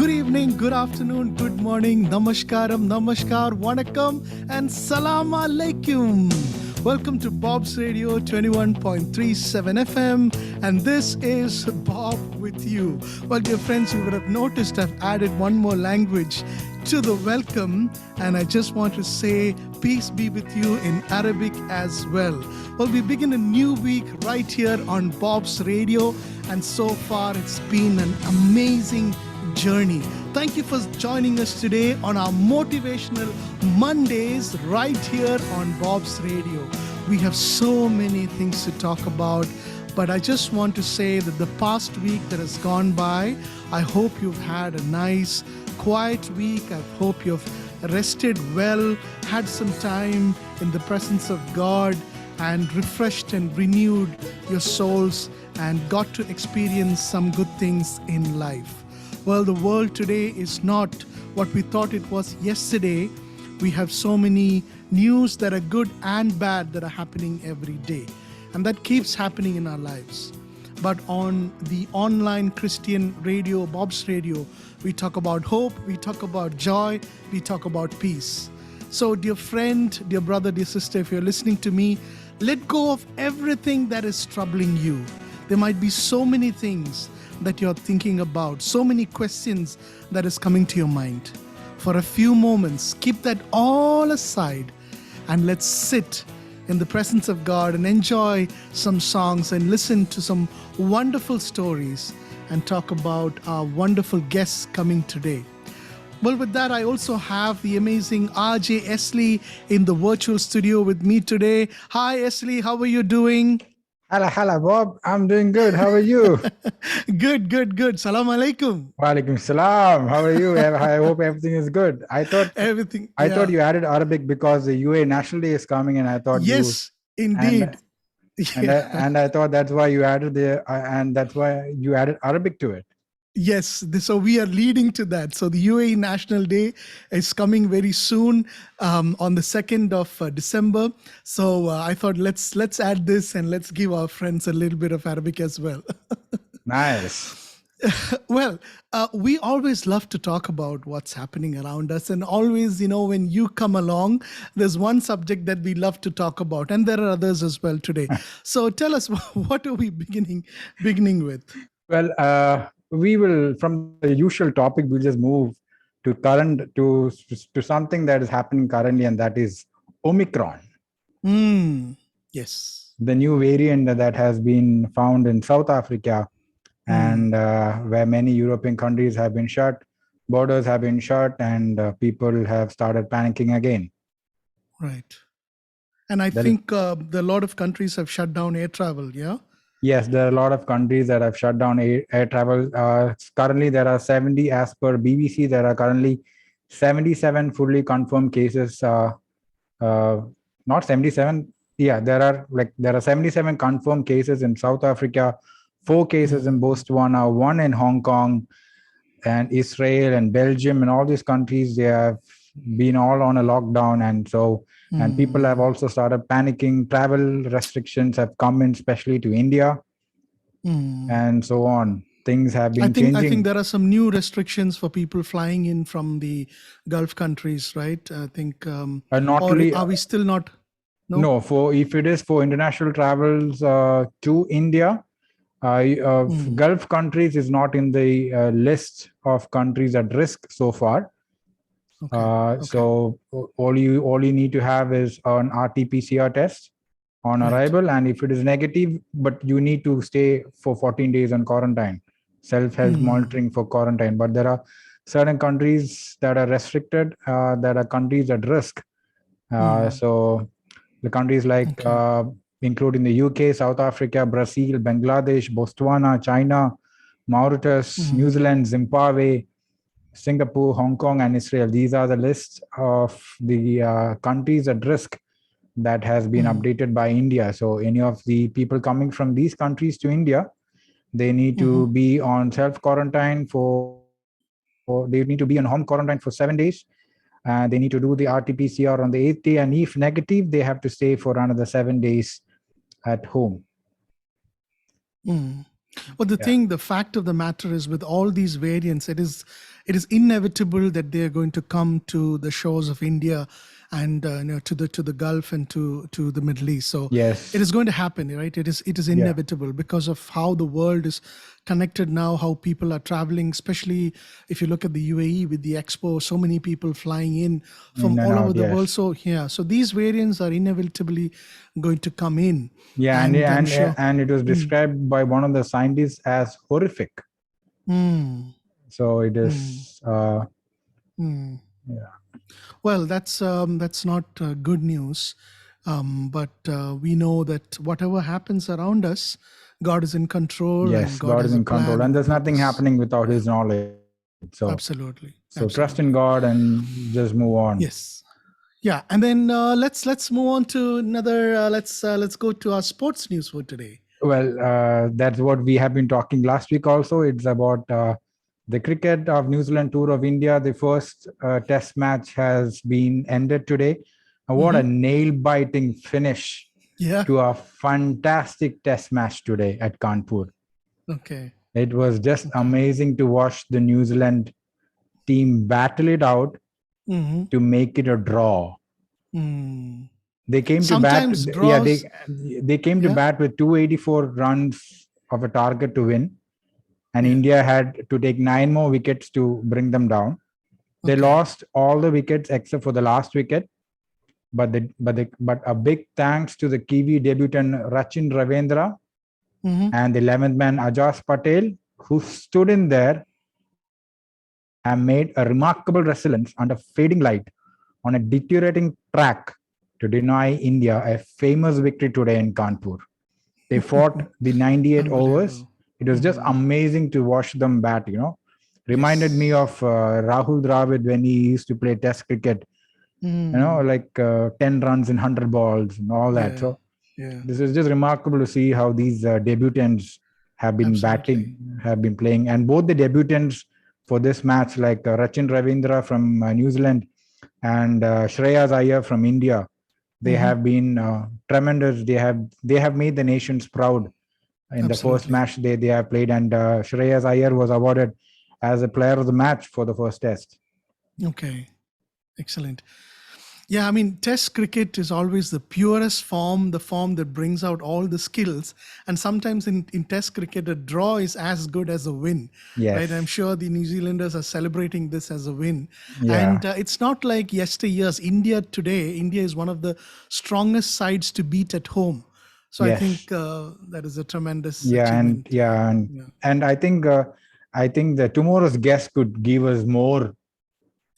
Good evening, good afternoon, good morning, namaskaram, namaskar, vanakkam, and salam alaikum. Welcome to Bob's Radio 21.37 FM, and this is Bob with you. Well, dear friends, you would have noticed I've added one more language to the welcome, and I just want to say peace be with you in Arabic as well. Well, we begin a new week right here on Bob's Radio, and so far it's been an amazing journey. Thank you for joining us today on our motivational Mondays right here on Bob's Radio. We have so many things to talk about, but I just want to say that the past week that has gone by, I hope you've had a nice, quiet week. I hope you've rested well, had some time in the presence of God, and refreshed and renewed your souls and got to experience some good things in life. Well, the world today is not what we thought it was yesterday. We have so many news that are good and bad that are happening every day. And that keeps happening in our lives. But on the online Christian radio, Bob's Radio, we talk about hope, we talk about joy, we talk about peace. So, dear friend, dear brother, dear sister, if you're listening to me, let go of everything that is troubling you. There might be so many things that you're thinking about, so many questions that is coming to your mind. For a few moments, keep that all aside and let's sit in the presence of God and enjoy some songs and listen to some wonderful stories and talk about our wonderful guests coming today. Well, with that, I also have the amazing RJ Esley in the virtual studio with me today. Hi, Esley, how are you doing? Hello, Bob. I'm doing good. How are you? Good. Salam alaikum. Walaikum salam. How are you? I hope everything is good. I thought you added Arabic because the UAE National Day is coming, and I thought yes, indeed. And I thought that's why you added Arabic to it. Yes, so we are leading to that. So the UAE National Day is coming very soon on the 2nd of December. So I thought let's add this and let's give our friends a little bit of Arabic as well. Nice. Well, we always love to talk about what's happening around us. And always, when you come along, there's one subject that we love to talk about. And there are others as well today. So tell us, what are we beginning with? Well, we will, from the usual topic, we'll just move to something that is happening currently, and that is Omicron. Yes. The new variant that has been found in South Africa, and where many European countries have been shut, borders have been shut, and people have started panicking again. Right. And I think a lot of countries have shut down air travel, yeah? Yes, there are a lot of countries that have shut down air travel. Currently, there are 70, as per BBC, there are currently 77 fully confirmed cases. Not 77. Yeah, there are 77 confirmed cases in South Africa, 4 cases in Botswana, 1 in Hong Kong, and Israel and Belgium, and all these countries, they have been all on a lockdown, and people have also started panicking. Travel restrictions have come in, especially to India, and so on. Things have been changing. I think there are some new restrictions for people flying in from the Gulf countries, right? I think. Are we still not? No, if it is for international travels to India, Gulf countries is not in the list of countries at risk so far. Okay. So all you need to have is an RT-PCR test on arrival, and if it is negative, but you need to stay for 14 days on quarantine, self-health monitoring for quarantine. But there are certain countries that are restricted, that are countries at risk. So the countries like including the UK, South Africa, Brazil, Bangladesh, Botswana, China, Mauritius, New Zealand, Zimbabwe, Singapore, Hong Kong, and Israel. These are the lists of the countries at risk that has been updated by India. So any of the people coming from these countries to India, they need to be on self-quarantine they need to be on home quarantine for 7 days. They need to do the RT-PCR on the 8th day, and if negative, they have to stay for another 7 days at home. Well, the fact of the matter is, with all these variants, it it is inevitable that they are going to come to the shores of India and to the Gulf and to the Middle East. So it is Yes. going to happen, right? It is Yeah. inevitable because of how the world is connected now, how people are traveling, especially if you look at the UAE with the Expo, so many people flying in from In and all over out. the world. Yes. So yeah, so these variants are inevitably going to come in, Yeah, and I'm sure. and it was Mm, described by one of the scientists as horrific. mm, So it mm, is. mm. Yeah. Well, that's not good news, but we know that whatever happens around us, God is in control and Yes, God God is has a in control, plan and and a there's nothing purpose. happening without Yeah, His knowledge. absolutely, So trust in absolutely. God and just move on. Yes, yeah. And then let's move on to another. Let's go to our sports news for today. Well, that's what we have been talking last week. Also, it's about the cricket of New Zealand tour of India. The first Test match has been ended today. What a Hmm. nail-biting finish Yeah. to a fantastic Test match today at Kanpur. Okay. It was just Okay. amazing to watch the New Zealand team battle it out Hmm. to make it a draw. Mm. They came to bat. Sometimes Yeah, draws. they came to Yeah. bat with 284 runs of a target to win, and Yeah. India had to take 9 more wickets to bring them down. They Okay. lost all the wickets except for the last wicket, but a big thanks to the Kiwi debutant Rachin Ravindra Hmm. and the 11th man Ajaz Patel, who stood in there and made a remarkable resilience under fading light on a deteriorating track to deny India a famous victory today in Kanpur. They fought the 98 overs. Unbelievable. It was just Hmm. amazing to watch them bat, Reminded me Yes. of Rahul Dravid when he used to play Test cricket, Mm. like 10 runs in 100 balls and all that. Yeah. So Yeah. this is just remarkable to see how these debutants have been Absolutely. batting, have been playing. And both the debutants for this match, like Rachin Ravindra from New Zealand and Shreyas Iyer from India, they Hmm. have been tremendous. They have made the nations proud in the first Absolutely. match they have played, and Shreyas Iyer was awarded as a player of the match for the first test. Okay. Excellent. Yeah, I mean, Test cricket is always the purest form, the form that brings out all the skills. And sometimes in Test cricket, a draw is as good as a win, right? I'm Yes. sure the New Zealanders are celebrating this as a win. And Yeah. it's not like yesteryears. India is one of the strongest sides to beat at home. So I Yes. think that is a tremendous Yeah, and achievement. yeah, Yeah. and I think that tomorrow's guest could give us more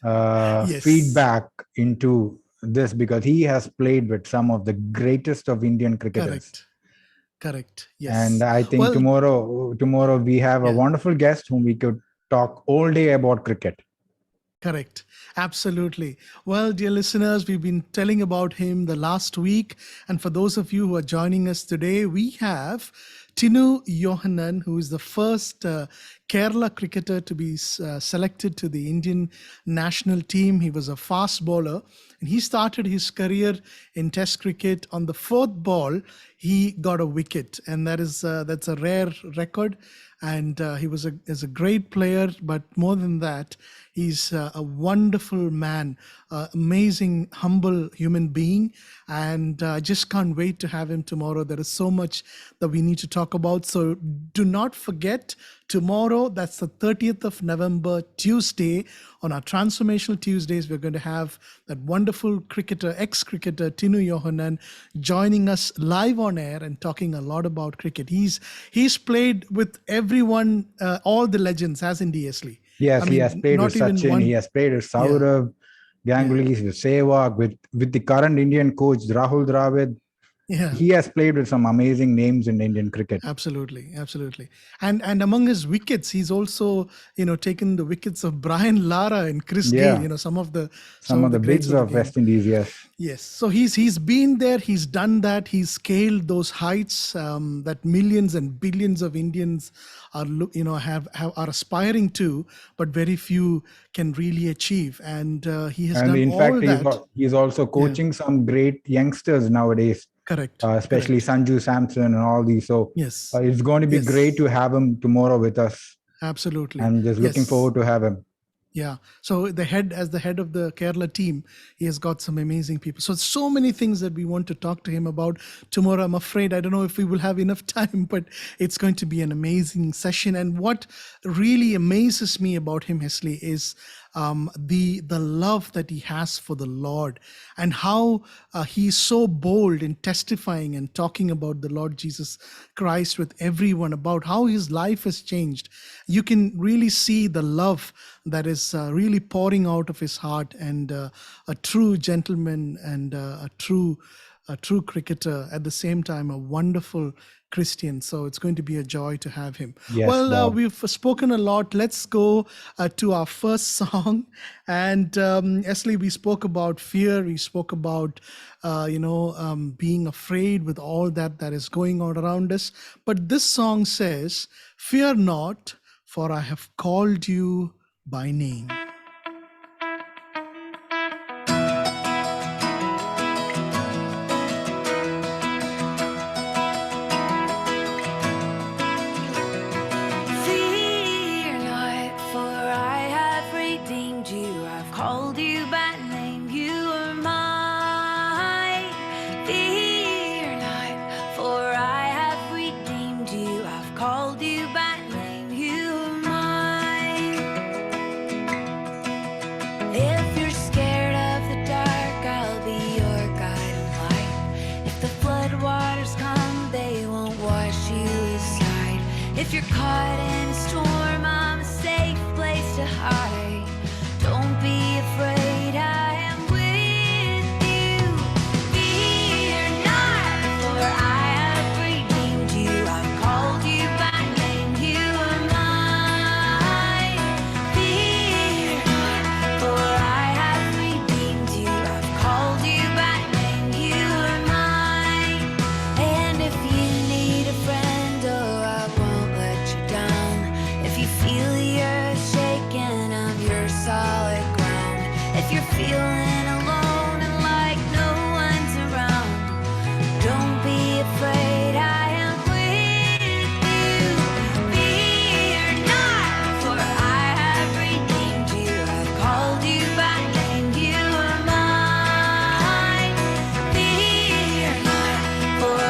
Yes, feedback into this because he has played with some of the greatest of Indian cricketers. correct. Correct. And Yes. I think Well, tomorrow we have a yeah. wonderful guest whom we could talk all day about cricket. Correct. Absolutely. Well, dear listeners, we've been telling about him the last week. And for those of you who are joining us today, we have Tinu Yohanan, who is the first Kerala cricketer to be selected to the Indian national team. He was a fast bowler and he started his career in Test cricket. On the fourth ball, he got a wicket, and that's a rare record. And he is a great player, but more than that, he's a wonderful man, amazing, humble human being, and I just can't wait to have him tomorrow. There is so much that we need to talk about. So do not forget tomorrow. That's the 30th of November, Tuesday. On our Transformational Tuesdays, we're going to have that wonderful cricketer, ex-cricketer Tinu Yohanan, joining us live on air and talking a lot about cricket. He's played with everyone, all the legends, hasn't he, Esli? I Yes, he has mean, played with not even Sachin. He one. has played with Yeah, Saurav, yeah, Ganguly, with Sehwag, with the current Indian coach Rahul Dravid. yeah. He has played with some amazing names in Indian cricket. Absolutely, absolutely. And among his wickets, he's also taken the wickets of Brian Lara and Chris Gayle. Yeah, Some some of of the the greats bigs of the of game. West Indies. Yes. Yes, so he's been there, he's done that, he's scaled those heights that millions and billions of Indians have are aspiring to, but very few can really achieve. And he has And done in all fact, that. he's also Yeah, coaching some great youngsters nowadays, correct, especially correct. Sanju Samson and all these. So Yes, it's going to be great yes, to have him tomorrow with us. absolutely. I'm just looking Yes. forward to have him. Yeah. So as the head of the Kerala team, he has got some amazing people. So many things that we want to talk to him about tomorrow. I'm afraid I don't know if we will have enough time, but it's going to be an amazing session. And what really amazes me about him, Hesley, is the love that he has for the Lord, and how he's so bold in testifying and talking about the Lord Jesus Christ with everyone, about how his life has changed. You can really see the love that is really pouring out of his heart, and a true gentleman, and a true cricketer, at the same time a wonderful Christian. So it's going to be a joy to have him. Yes, Well, Bob. we've spoken a lot. Let's go to our first song. And Esley, we spoke about fear. We spoke about being afraid with all that is going on around us. But this song says, "Fear not, for I have called you by name." Fear not, for I have redeemed you. I've called you by name. You are mine. Fear not, for I have redeemed you. I've called you by name. You are mine. If you're scared of the dark, I'll be your guide and light. If the floodwaters come, they won't wash you aside. If you're caught in a storm, I'm a safe place to hide. Don't be afraid, I am with you. Fear not, for I have redeemed you. I've called you by name. You are mine. Fear not, for I have redeemed you. I've called you by name. You are mine. And if you need a friend, oh, I won't let you down. If you feel the earth shaking, I'm your solid ground. If you're feeling alone and like no one's around, don't be afraid, I am with you. Fear not, for I have redeemed you. I've called you by name. You are mine. Fear not, for I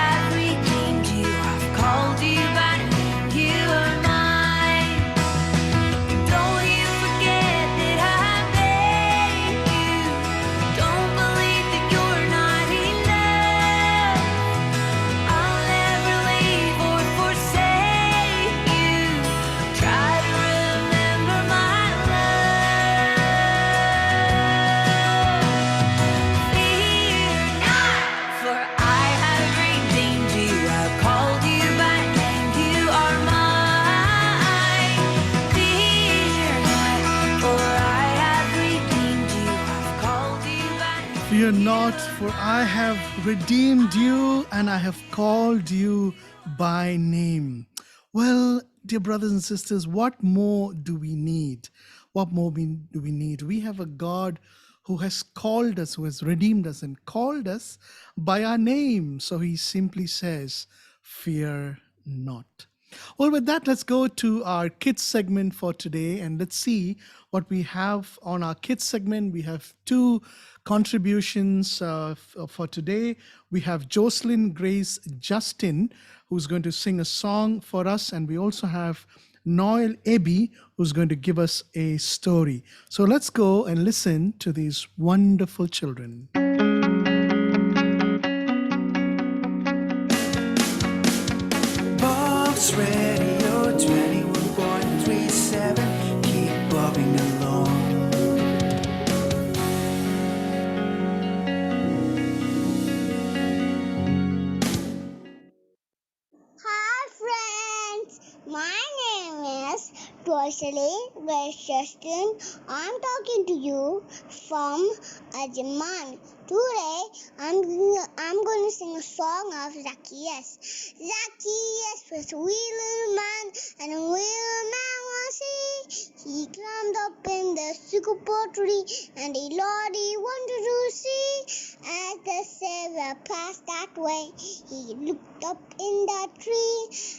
have redeemed you. I've called you by name. You are mine. Don't you forget that I made you. Don't believe that you're not enough. I'll never leave or forsake you. Try to remember my love. Fear not, for I have redeemed you. I've called you by name. You are mine. Fear not, for I have redeemed you. I've called you by name. Fear not, for I have redeemed you, and I have called you by name. Well, dear brothers and sisters, what more do we need? What more do we need? We have a God who has called us, who has redeemed us and called us by our name. So he simply says, "Fear not." Well, with that, let's go to our kids segment for today, and let's see what we have on our kids segment. We have two contributions for today. We have Jocelyn Grace Justin, who's going to sing a song for us, and we also have Noel Ebi, who's going to give us a story. So let's go and listen to these wonderful children. Bob's Radio 21.37, keep bobbing along. Hi friends, my name is Jocelyn Justin. I'm talking to you from Ajman. Today I'm going to sing a song of Zacchaeus. Zacchaeus was a wee little man, and a wee little man was he. He climbed up in the sycamore tree, and the Lord he wanted to see. As the Saviour passed that way, he looked up in the tree,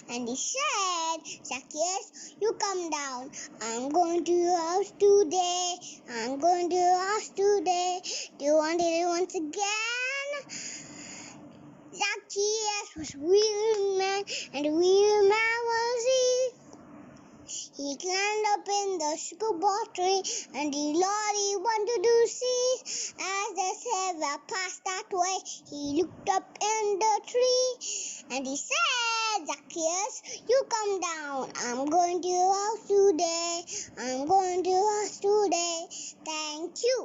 and he said, Zacchaeus, you come down. I'm going to your house today. I'm going to your house today. Do you want it once again? Zacchaeus was a weary man, and a weary man was he. He climbed up in the sycamore tree, and the Lord he wanted to see. As the Saviour passed that way, he looked up in the tree, and he said, Zacchaeus, you come down. I'm going to your house today. I'm going to your house today. Thank you.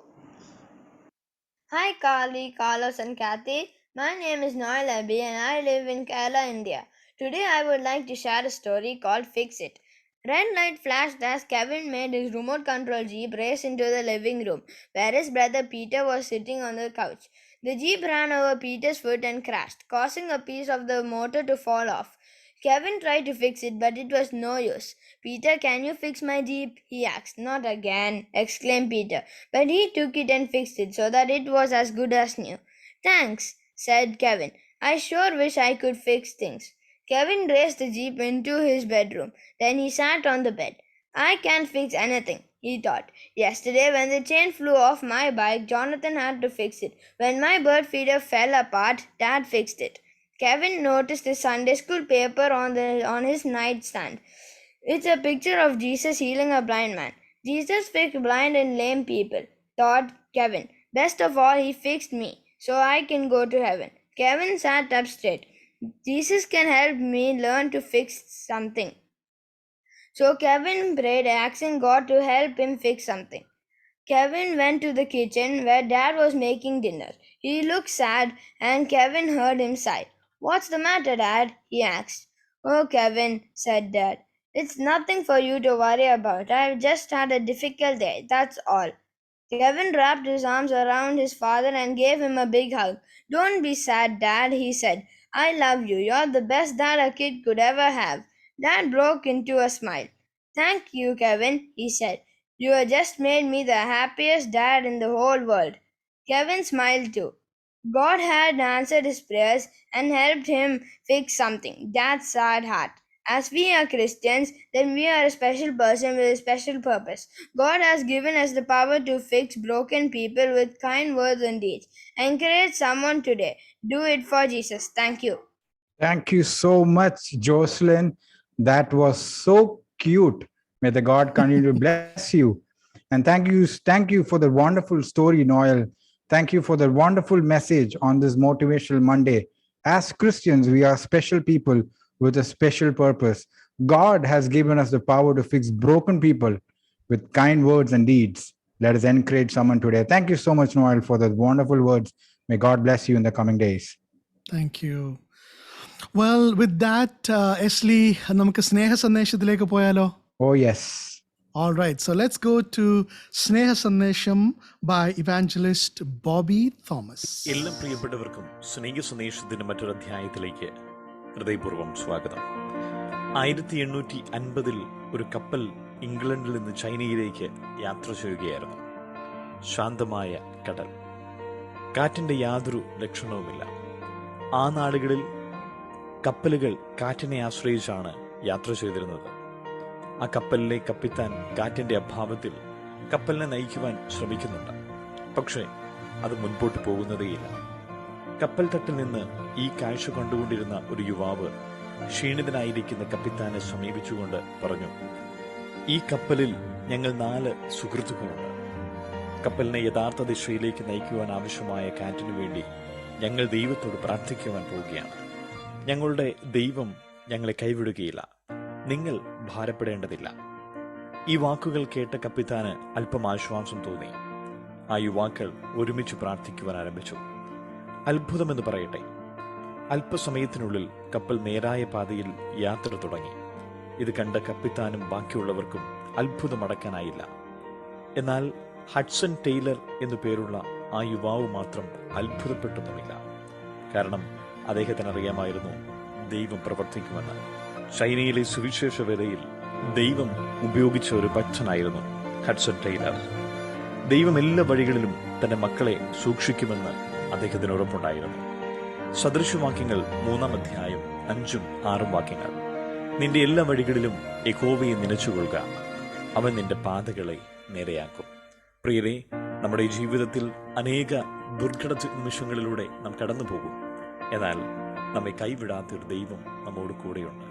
Hi Carly, Carlos and Kathy. My name is Noel Abhi and I live in Kerala, India. Today I would like to share a story called Fix It. Red light flashed as Kevin made his remote control Jeep race into the living room where his brother Peter was sitting on the couch. The Jeep ran over Peter's foot and crashed, causing a piece of the motor to fall off. Kevin tried to fix it, but it was no use. Peter, can you fix my Jeep? He asked. Not again, exclaimed Peter. But he took it and fixed it so that it was as good as new. Thanks, said Kevin. I sure wish I could fix things. Kevin raced the Jeep into his bedroom. Then he sat on the bed. I can't fix anything, he thought. Yesterday, when the chain flew off my bike, Jonathan had to fix it. When my bird feeder fell apart, Dad fixed it. Kevin noticed the Sunday school paper on his nightstand. It's a picture of Jesus healing a blind man. Jesus fixed blind and lame people, thought Kevin. Best of all, he fixed me, so I can go to heaven. Kevin sat up straight. Jesus can help me learn to fix something. So Kevin prayed, asking God to help him fix something. Kevin went to the kitchen where Dad was making dinner. He looked sad, and Kevin heard him sigh. What's the matter, Dad? He asked. Oh, Kevin, said Dad. It's nothing for you to worry about. I've just had a difficult day, that's all. Kevin wrapped his arms around his father and gave him a big hug. Don't be sad, Dad, he said. I love you. You're the best dad a kid could ever have. Dad broke into a smile. Thank you, Kevin, he said. You have just made me the happiest dad in the whole world. Kevin smiled too. God had answered his prayers and helped him fix something. Dad's sad heart. As we are Christians, then we are a special person with a special purpose. God has given us the power to fix broken people with kind words and deeds. Encourage someone today. Do it for Jesus. Thank you. Thank you so much, Jocelyn. That was so cute. May the God continue to bless you. And thank you for the wonderful story, Noel. Thank you for the wonderful message on this Motivational Monday. As Christians, we are special people with a special purpose. God has given us the power to fix broken people with kind words and deeds. Let us encourage someone today. Thank you so much, Noel, for the wonderful words. May God bless you in the coming days. Thank you. Well, with that, Esli, നമുക്ക് സ്നേഹ സന്ദേശത്തിലേക്ക് പോയാലോ? Oh, yes. All right, so let's go to Sneha Sandesham by evangelist Bobby Thomas. എല്ലാ പ്രിയപ്പെട്ടവർക്കും സ്നേഹ സന്ദേശത്തിന്റെ മറ്റൊരു അധ്യായത്തിലേക്ക് ഹൃദയപൂർവ്വം സ്വാഗതം. 1850 ഒരു കപ്പൽ ഇംഗ്ലണ്ടിൽ നിന്ന് ചൈനയിലേക്ക് യാത്ര ചെയ്യുകയായിരുന്നു. ശാന്തമായ കടൽ, കാറ്റിന്റെ യാതൊരു ലക്ഷണവുമില്ല. ആ നാടുകളിൽ കപ്പലുകൾ കാറ്റിനെ ആശ്രയിച്ചാണ് യാത്ര ചെയ്തിരുന്നത്. ആ കപ്പലിലെ കപ്പിത്താൻ കാറ്റിന്റെ അഭാവത്തിൽ കപ്പലിനെ നയിക്കുവാൻ ശ്രമിക്കുന്നുണ്ട്. പക്ഷേ അത് മുൻപോട്ട് പോകുന്നതേയില്ല. കപ്പൽ തട്ടിൽ നിന്ന് ഈ കാഴ്ച കണ്ടുകൊണ്ടിരുന്ന ഒരു യുവാവ് ക്ഷീണിതനായിരിക്കുന്ന കപ്പിത്താനെ സമീപിച്ചുകൊണ്ട് പറഞ്ഞു, ഈ കപ്പലിൽ ഞങ്ങൾ 4 സുഹൃത്തുക്കളുണ്ട്. കപ്പലിനെ യഥാർത്ഥ ദിശയിലേക്ക് നയിക്കുവാൻ ആവശ്യമായ കാറ്റിനു വേണ്ടി ഞങ്ങൾ ദൈവത്തോട് പ്രാർത്ഥിക്കുവാൻ പോവുകയാണ്. ഞങ്ങളുടെ ദൈവം ഞങ്ങളെ കൈവിടുകയില്ല. നിങ്ങൾ ഭാരപ്പെടേണ്ടതില്ല. ഈ വാക്കുകൾ കേട്ട കപ്പിത്താന് അല്പം ആശ്വാസം തോന്നി. ആ യുവാക്കൾ ഒരുമിച്ച് പ്രാർത്ഥിക്കുവാൻ ആരംഭിച്ചു. അത്ഭുതമെന്ന് പറയട്ടെ, അല്പസമയത്തിനുള്ളിൽ കപ്പൽ നേരായ പാതയിൽ യാത്ര തുടങ്ങി. ഇത് കണ്ട കപ്പിത്താനും ബാക്കിയുള്ളവർക്കും അത്ഭുതമടക്കാനായില്ല. എന്നാൽ ഹഡ്സൺ ടെയ്ലർ എന്നു പേരുള്ള ആ യുവാവ് മാത്രം അത്ഭുതപ്പെട്ടൊന്നുമില്ല. കാരണം അദ്ദേഹത്തിന് അറിയാമായിരുന്നു ദൈവം പ്രവർത്തിക്കുമെന്ന്. ചൈനയിലെ സുവിശേഷ വേലയിൽ ദൈവം ഉപയോഗിച്ച ഒരു ഭക്തനായിരുന്നു ഹഡ്സൺ ടൈലർ. ദൈവം എല്ലാ വഴികളിലും തന്റെ മക്കളെ സൂക്ഷിക്കുമെന്ന് അദ്ദേഹത്തിന് ഉറപ്പുണ്ടായിരുന്നു. സദൃശവാക്യങ്ങൾ 3-ാം അധ്യായം 5-6 വാക്യങ്ങൾ. നിന്റെ എല്ലാ വഴികളിലും യഹോവയെ നനച്ചുകൊള്ളുക, അവൻ നിന്റെ പാതകളെ നേരെയാക്കും. പ്രിയരെ, നമ്മുടെ ജീവിതത്തിൽ അനേക ദുർഘട നിമിഷങ്ങളിലൂടെ നാം കടന്നു പോകും. എന്നാൽ നമ്മെ കൈവിടാത്തൊരു ദൈവം നമ്മോട് കൂടെയുണ്ട്.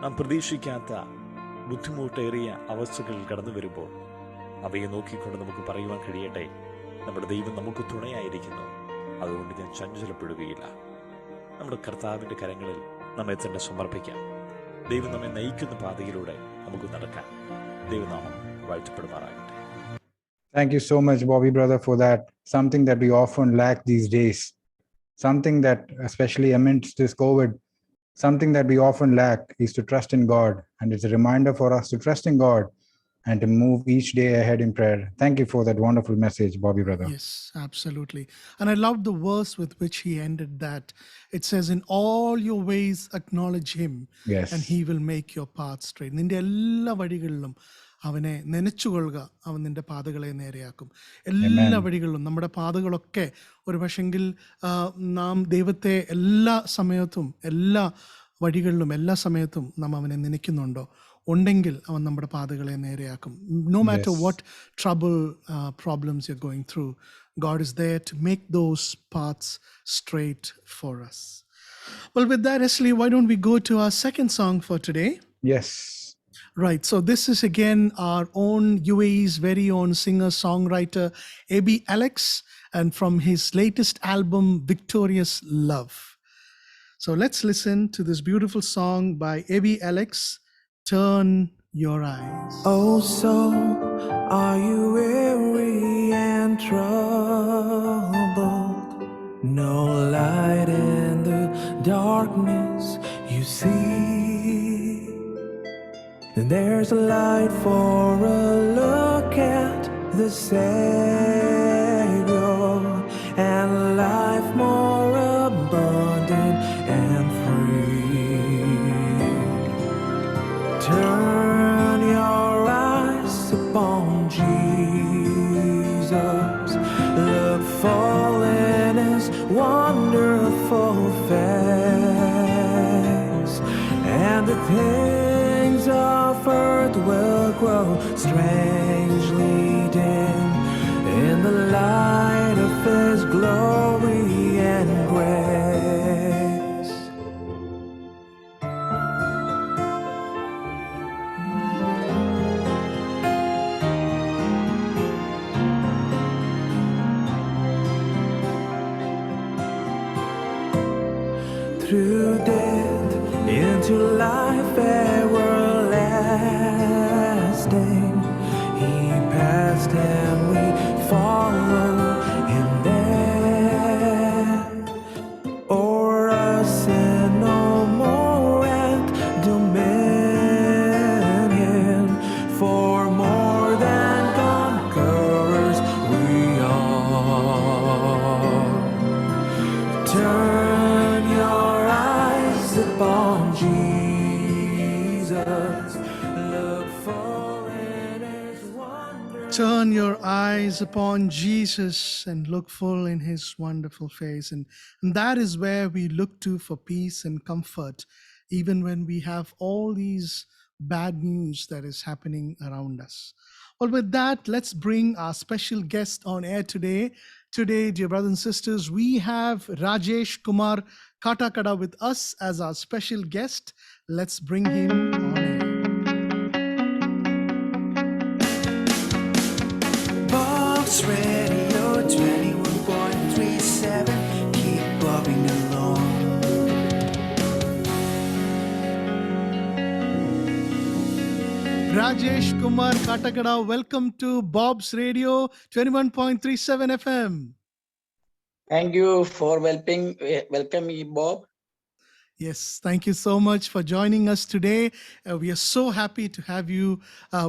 നാം പ്രതീക്ഷിക്കാത്ത ബുദ്ധിമുട്ടേറിയ അവസ്ഥകൾ കടന്നു വരുമ്പോൾ അവയെ നോക്കിക്കൊണ്ട് നമുക്ക് പറയുവാൻ കഴിയട്ടെ, നമ്മുടെ ദൈവം നമുക്ക് തുണയായിരിക്കുന്നു, അതുകൊണ്ട് ഞാൻ ചഞ്ചലപ്പെടുകയില്ല. നമ്മുടെ കർത്താവിൻ്റെ കരങ്ങളിൽ നമ്മെ തന്നെ സമർപ്പിക്കാം. ദൈവം നമ്മെ നയിക്കുന്ന പാതയിലൂടെ നമുക്ക് നടക്കാം. ദൈവനാമം വാഴ്ത്തപ്പെടുമാറാകട്ടെ. Thank you so much, Bobby brother, for that. Something that we often lack these days. Something that, especially amidst this COVID, something that we often lack is to trust in God. And it's a reminder for us to trust in God and to move each day ahead in prayer. Thank you for that wonderful message, Bobby brother. Yes, absolutely. And I love the verse with which he ended that. It says, in all your ways acknowledge him, Yes. and he will make your path straight. നിന്റെ എല്ലാ വഴികളിലും അവനെ നനച്ചുകൊള്ളുക, അവൻ നിന്റെ പാതകളെ നേരെയാക്കും. എല്ലാ വഴികളിലും നമ്മുടെ പാതകളൊക്കെ ഒരു പക്ഷെങ്കിൽ നാം ദൈവത്തെ എല്ലാ സമയത്തും എല്ലാ വഴികളിലും എല്ലാ സമയത്തും നാം അവനെ നനയ്ക്കുന്നുണ്ടോ? ഉണ്ടെങ്കിൽ അവൻ നമ്മുടെ പാതകളെ നേരെയാക്കും. No matter what trouble, problems you're going through, God is there to make those paths straight for us. Well, with that, Leslie, why don't we go to our second song for today? Yes. Right. So this is again our own UAE's very own singer-songwriter, A.B. Alex, and from his latest album, Victorious Love. So let's listen to this beautiful song by A.B. Alex, Turn Your Eyes. Oh, so are you weary and troubled? No light in the darkness you see. Then there's a light for a look at the Saviour, and life more abundant and free. Turn your eyes upon Jesus, look full in his wonderful face, and the things of earth will grow strangely dim in the light of his glory and grace. Through death into life everlasting, he passed and we follow him there. O'er us sin no more and dominion, for more than conquerors we are. Turn your eyes upon Jesus, look full in his wonder. Turn your eyes upon Jesus and look full in his wonderful face. And that is where we look to for peace and comfort, even when we have all these bad news that is happening around us. Well, with that, let's bring our special guest on air today. Today, dear brothers and sisters, we have Rajesh Kumar Kattakkada with us as our special guest. Let's bring him on air. Bob's Radio 21.37, keep bobbing along. Rajesh Kumar Kattakkada, welcome to Bob's Radio 21.37 FM. Thank you for welcome me, Bob. Yes, thank you so much for joining us today. We are so happy to have you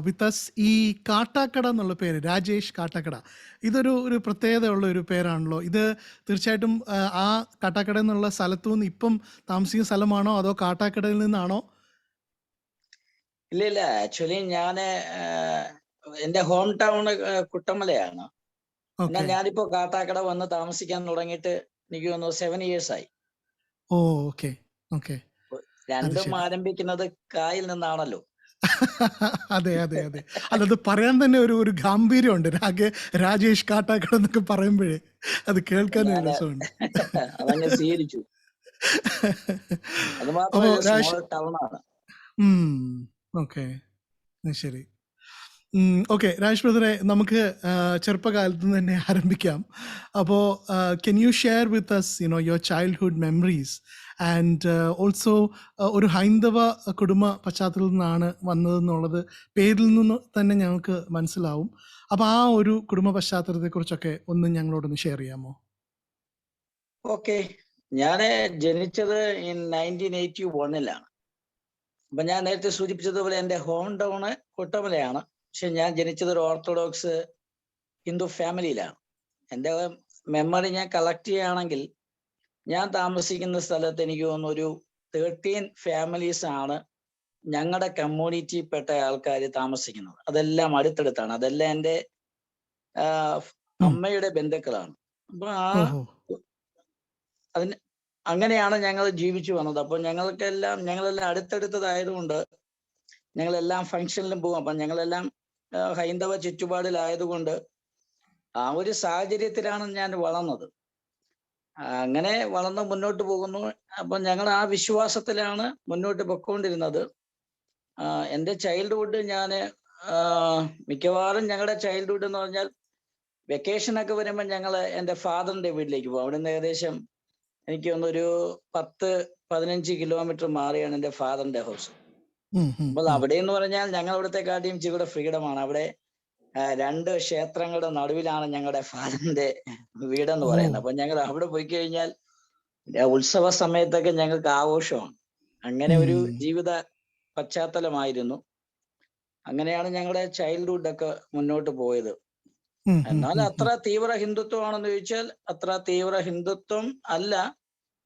with us. ഈ കാട്ടാക്കട എന്നുള്ള പേര്, രാജേഷ് കാട്ടാക്കട, ഇതൊരു പ്രത്യേകതയുള്ള ഒരു പേരാണല്ലോ. ഇത് തീർച്ചയായിട്ടും ആ കാട്ടാക്കട എന്നുള്ള സ്ഥലത്തു നിന്ന് ഇപ്പം താമസിക്കുന്ന സ്ഥലമാണോ അതോ കാട്ടാക്കടയിൽ നിന്നാണോ? ഇല്ല ആക്ച്വലി ഞാന് എന്റെ ഹോം ടൗൺ കുട്ടമലയാണ്. എന്നാൽ ഓക്കെ. ഞാനിപ്പോ കാട്ടാക്കട വന്ന് താമസിക്കാൻ തുടങ്ങിയിട്ട് എനിക്ക് തോന്നുന്നു 7 years ആയി. ഓ, ഓക്കെ. ഓക്കെ. അത് രണ്ടും ശരി. ആരംഭിക്കുന്നത് കായിൽ നിന്നാണല്ലോ. അതെ, അതെ, അതെ. അല്ലത് പറയാൻ തന്നെ ഒരു ഗാംഭീര്യമുണ്ട്. രാജേഷ് കാട്ടാക്കട എന്നൊക്കെ പറയുമ്പോഴേ അത് കേൾക്കാൻ ഒരു ഞാൻ രസമുണ്ട്. അതങ്ങ് സ്വീകരിച്ചു. അത് അപ്പോ മാത്രമല്ല സ്മോൾ ടൗൺ ആണ്. ഓക്കെ. ശരി. ഓക്കെ, രാജേഷ് ബ്രദറെ, നമുക്ക് ചെറുപ്പകാലത്ത് നിന്ന് തന്നെ ആരംഭിക്കാം. അപ്പോൾ can you share with us your childhood memories and also ഒരു ഹൈന്ദവ കുടുംബ പശ്ചാത്തലത്തിൽ നിന്നാണ് വന്നതെന്നുള്ളത് പേരിൽ നിന്ന് തന്നെ ഞങ്ങൾക്ക് മനസ്സിലാവും. അപ്പോൾ ആ ഒരു കുടുംബ പശ്ചാത്തലത്തെക്കുറിച്ചൊക്കെ ഒന്ന് ഞങ്ങളോടൊന്ന് ഷെയർ ചെയ്യാമോ? ഓക്കെ, ഞാന് ജനിച്ചത് 1981-ലാണ്. അപ്പൊ ഞാൻ നേരത്തെ സൂചിപ്പിച്ചതുപോലെ എന്റെ ഹോം ടൗണ് കുട്ടമലയാണ്. പക്ഷെ ഞാൻ ജനിച്ചത് ഒരു ഓർത്തഡോക്സ് ഹിന്ദു ഫാമിലിയിലാണ്. എൻ്റെ മെമ്മറി ഞാൻ കളക്ട് ചെയ്യുകയാണെങ്കിൽ ഞാൻ താമസിക്കുന്ന സ്ഥലത്ത് എനിക്ക് തോന്നുന്നു ഒരു 13 ഫാമിലീസ് ആണ് ഞങ്ങളുടെ കമ്മ്യൂണിറ്റിയിൽപ്പെട്ട ആൾക്കാർ താമസിക്കുന്നത്. അതെല്ലാം അടുത്തടുത്താണ്. അതെല്ലാം എൻ്റെ അമ്മയുടെ ബന്ധുക്കളാണ്. അപ്പൊ അതിന് അങ്ങനെയാണ് ഞങ്ങൾ ജീവിച്ചു വന്നത്. അപ്പൊ ഞങ്ങളെല്ലാം അടുത്തടുത്തതായതുകൊണ്ട് ഞങ്ങളെല്ലാം ഫംഗ്ഷനിലും പോകും. അപ്പൊ ഞങ്ങളെല്ലാം ഹൈന്ദവ ചുറ്റുപാടിലായതുകൊണ്ട് ആ ഒരു സാഹചര്യത്തിലാണ് ഞാൻ വളർന്നത്. അങ്ങനെ വളർന്ന് മുന്നോട്ട് പോകുന്നു. അപ്പൊ ഞങ്ങൾ ആ വിശ്വാസത്തിലാണ് മുന്നോട്ട് പൊയ്ക്കൊണ്ടിരുന്നത്. എൻ്റെ ചൈൽഡ്ഹുഡ് മിക്കവാറും ഞങ്ങളുടെ ചൈൽഡ്ഹുഡ് എന്ന് പറഞ്ഞാൽ വെക്കേഷനൊക്കെ വരുമ്പോൾ ഞങ്ങൾ എൻ്റെ ഫാദറിന്റെ വീട്ടിലേക്ക് പോകും. അവിടെ നിന്ന് ഏകദേശം എനിക്ക് തോന്നുന്നൊരു 10-15 കിലോമീറ്റർ മാറിയാണ് എൻ്റെ ഫാദറിന്റെ ഹൗസ്. അപ്പോൾ അവിടെ എന്ന് പറഞ്ഞാൽ ഞങ്ങൾ അവിടത്തെക്കാട്ടിയും ഇച്ചിരി ഫ്രീഡമാണ്. അവിടെ 2 ക്ഷേത്രങ്ങളുടെ നടുവിലാണ് ഞങ്ങളുടെ ഫാദറിന്റെ വീടെന്ന് പറയുന്നത്. അപ്പൊ ഞങ്ങൾ അവിടെ പോയി കഴിഞ്ഞാൽ ഉത്സവ സമയത്തൊക്കെ ഞങ്ങൾക്ക് ആഘോഷമാണ്. അങ്ങനെ ഒരു ജീവിത പശ്ചാത്തലമായിരുന്നു. അങ്ങനെയാണ് ഞങ്ങളുടെ ചൈൽഡ്ഹുഡ് ഒക്കെ മുന്നോട്ട് പോയത്. എന്നാൽ അത്ര തീവ്ര ഹിന്ദുത്വമാണെന്ന് ചോദിച്ചാൽ അത്ര തീവ്ര ഹിന്ദുത്വം അല്ല.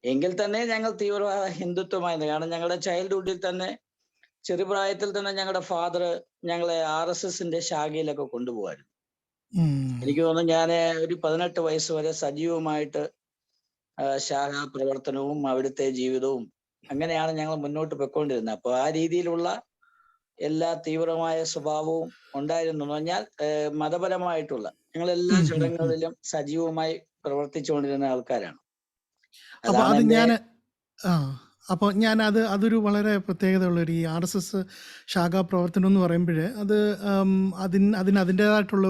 എങ്കിൽ തന്നെ ഞങ്ങൾ തീവ്ര ഹിന്ദുത്വമായിരുന്നു. കാരണം ഞങ്ങളുടെ ചൈൽഡ്ഹുഡിൽ തന്നെ ചെറുപ്രായത്തിൽ തന്നെ ഞങ്ങളുടെ ഫാദർ ഞങ്ങളെ RSSന്റെ ശാഖയിലൊക്കെ കൊണ്ടുപോകായിരുന്നു. എനിക്ക് തോന്നുന്നു ഞാൻ ഒരു 18 വയസ്സ് വരെ സജീവമായിട്ട് ശാഖാ പ്രവർത്തനവും അവിടുത്തെ ജീവിതവും അങ്ങനെയാണ് ഞങ്ങൾ മുന്നോട്ട് പൊയ്ക്കൊണ്ടിരുന്നത്. അപ്പോൾ ആ രീതിയിലുള്ള എല്ലാ തീവ്രമായ സ്വഭാവവും ഉണ്ടായിരുന്നു എന്ന് പറഞ്ഞാൽ മതപരമായിട്ടുള്ള ഞങ്ങളെല്ലാ ചടങ്ങുകളിലും സജീവമായി പ്രവർത്തിച്ചുകൊണ്ടിരുന്ന ആൾക്കാരാണ്. അപ്പോൾ അതൊരു വളരെ പ്രത്യേകതയുള്ളൊരു ഈ RSS ശാഖാ പ്രവർത്തനം എന്ന് പറയുമ്പോൾ അതിൻ്റേതായിട്ടുള്ള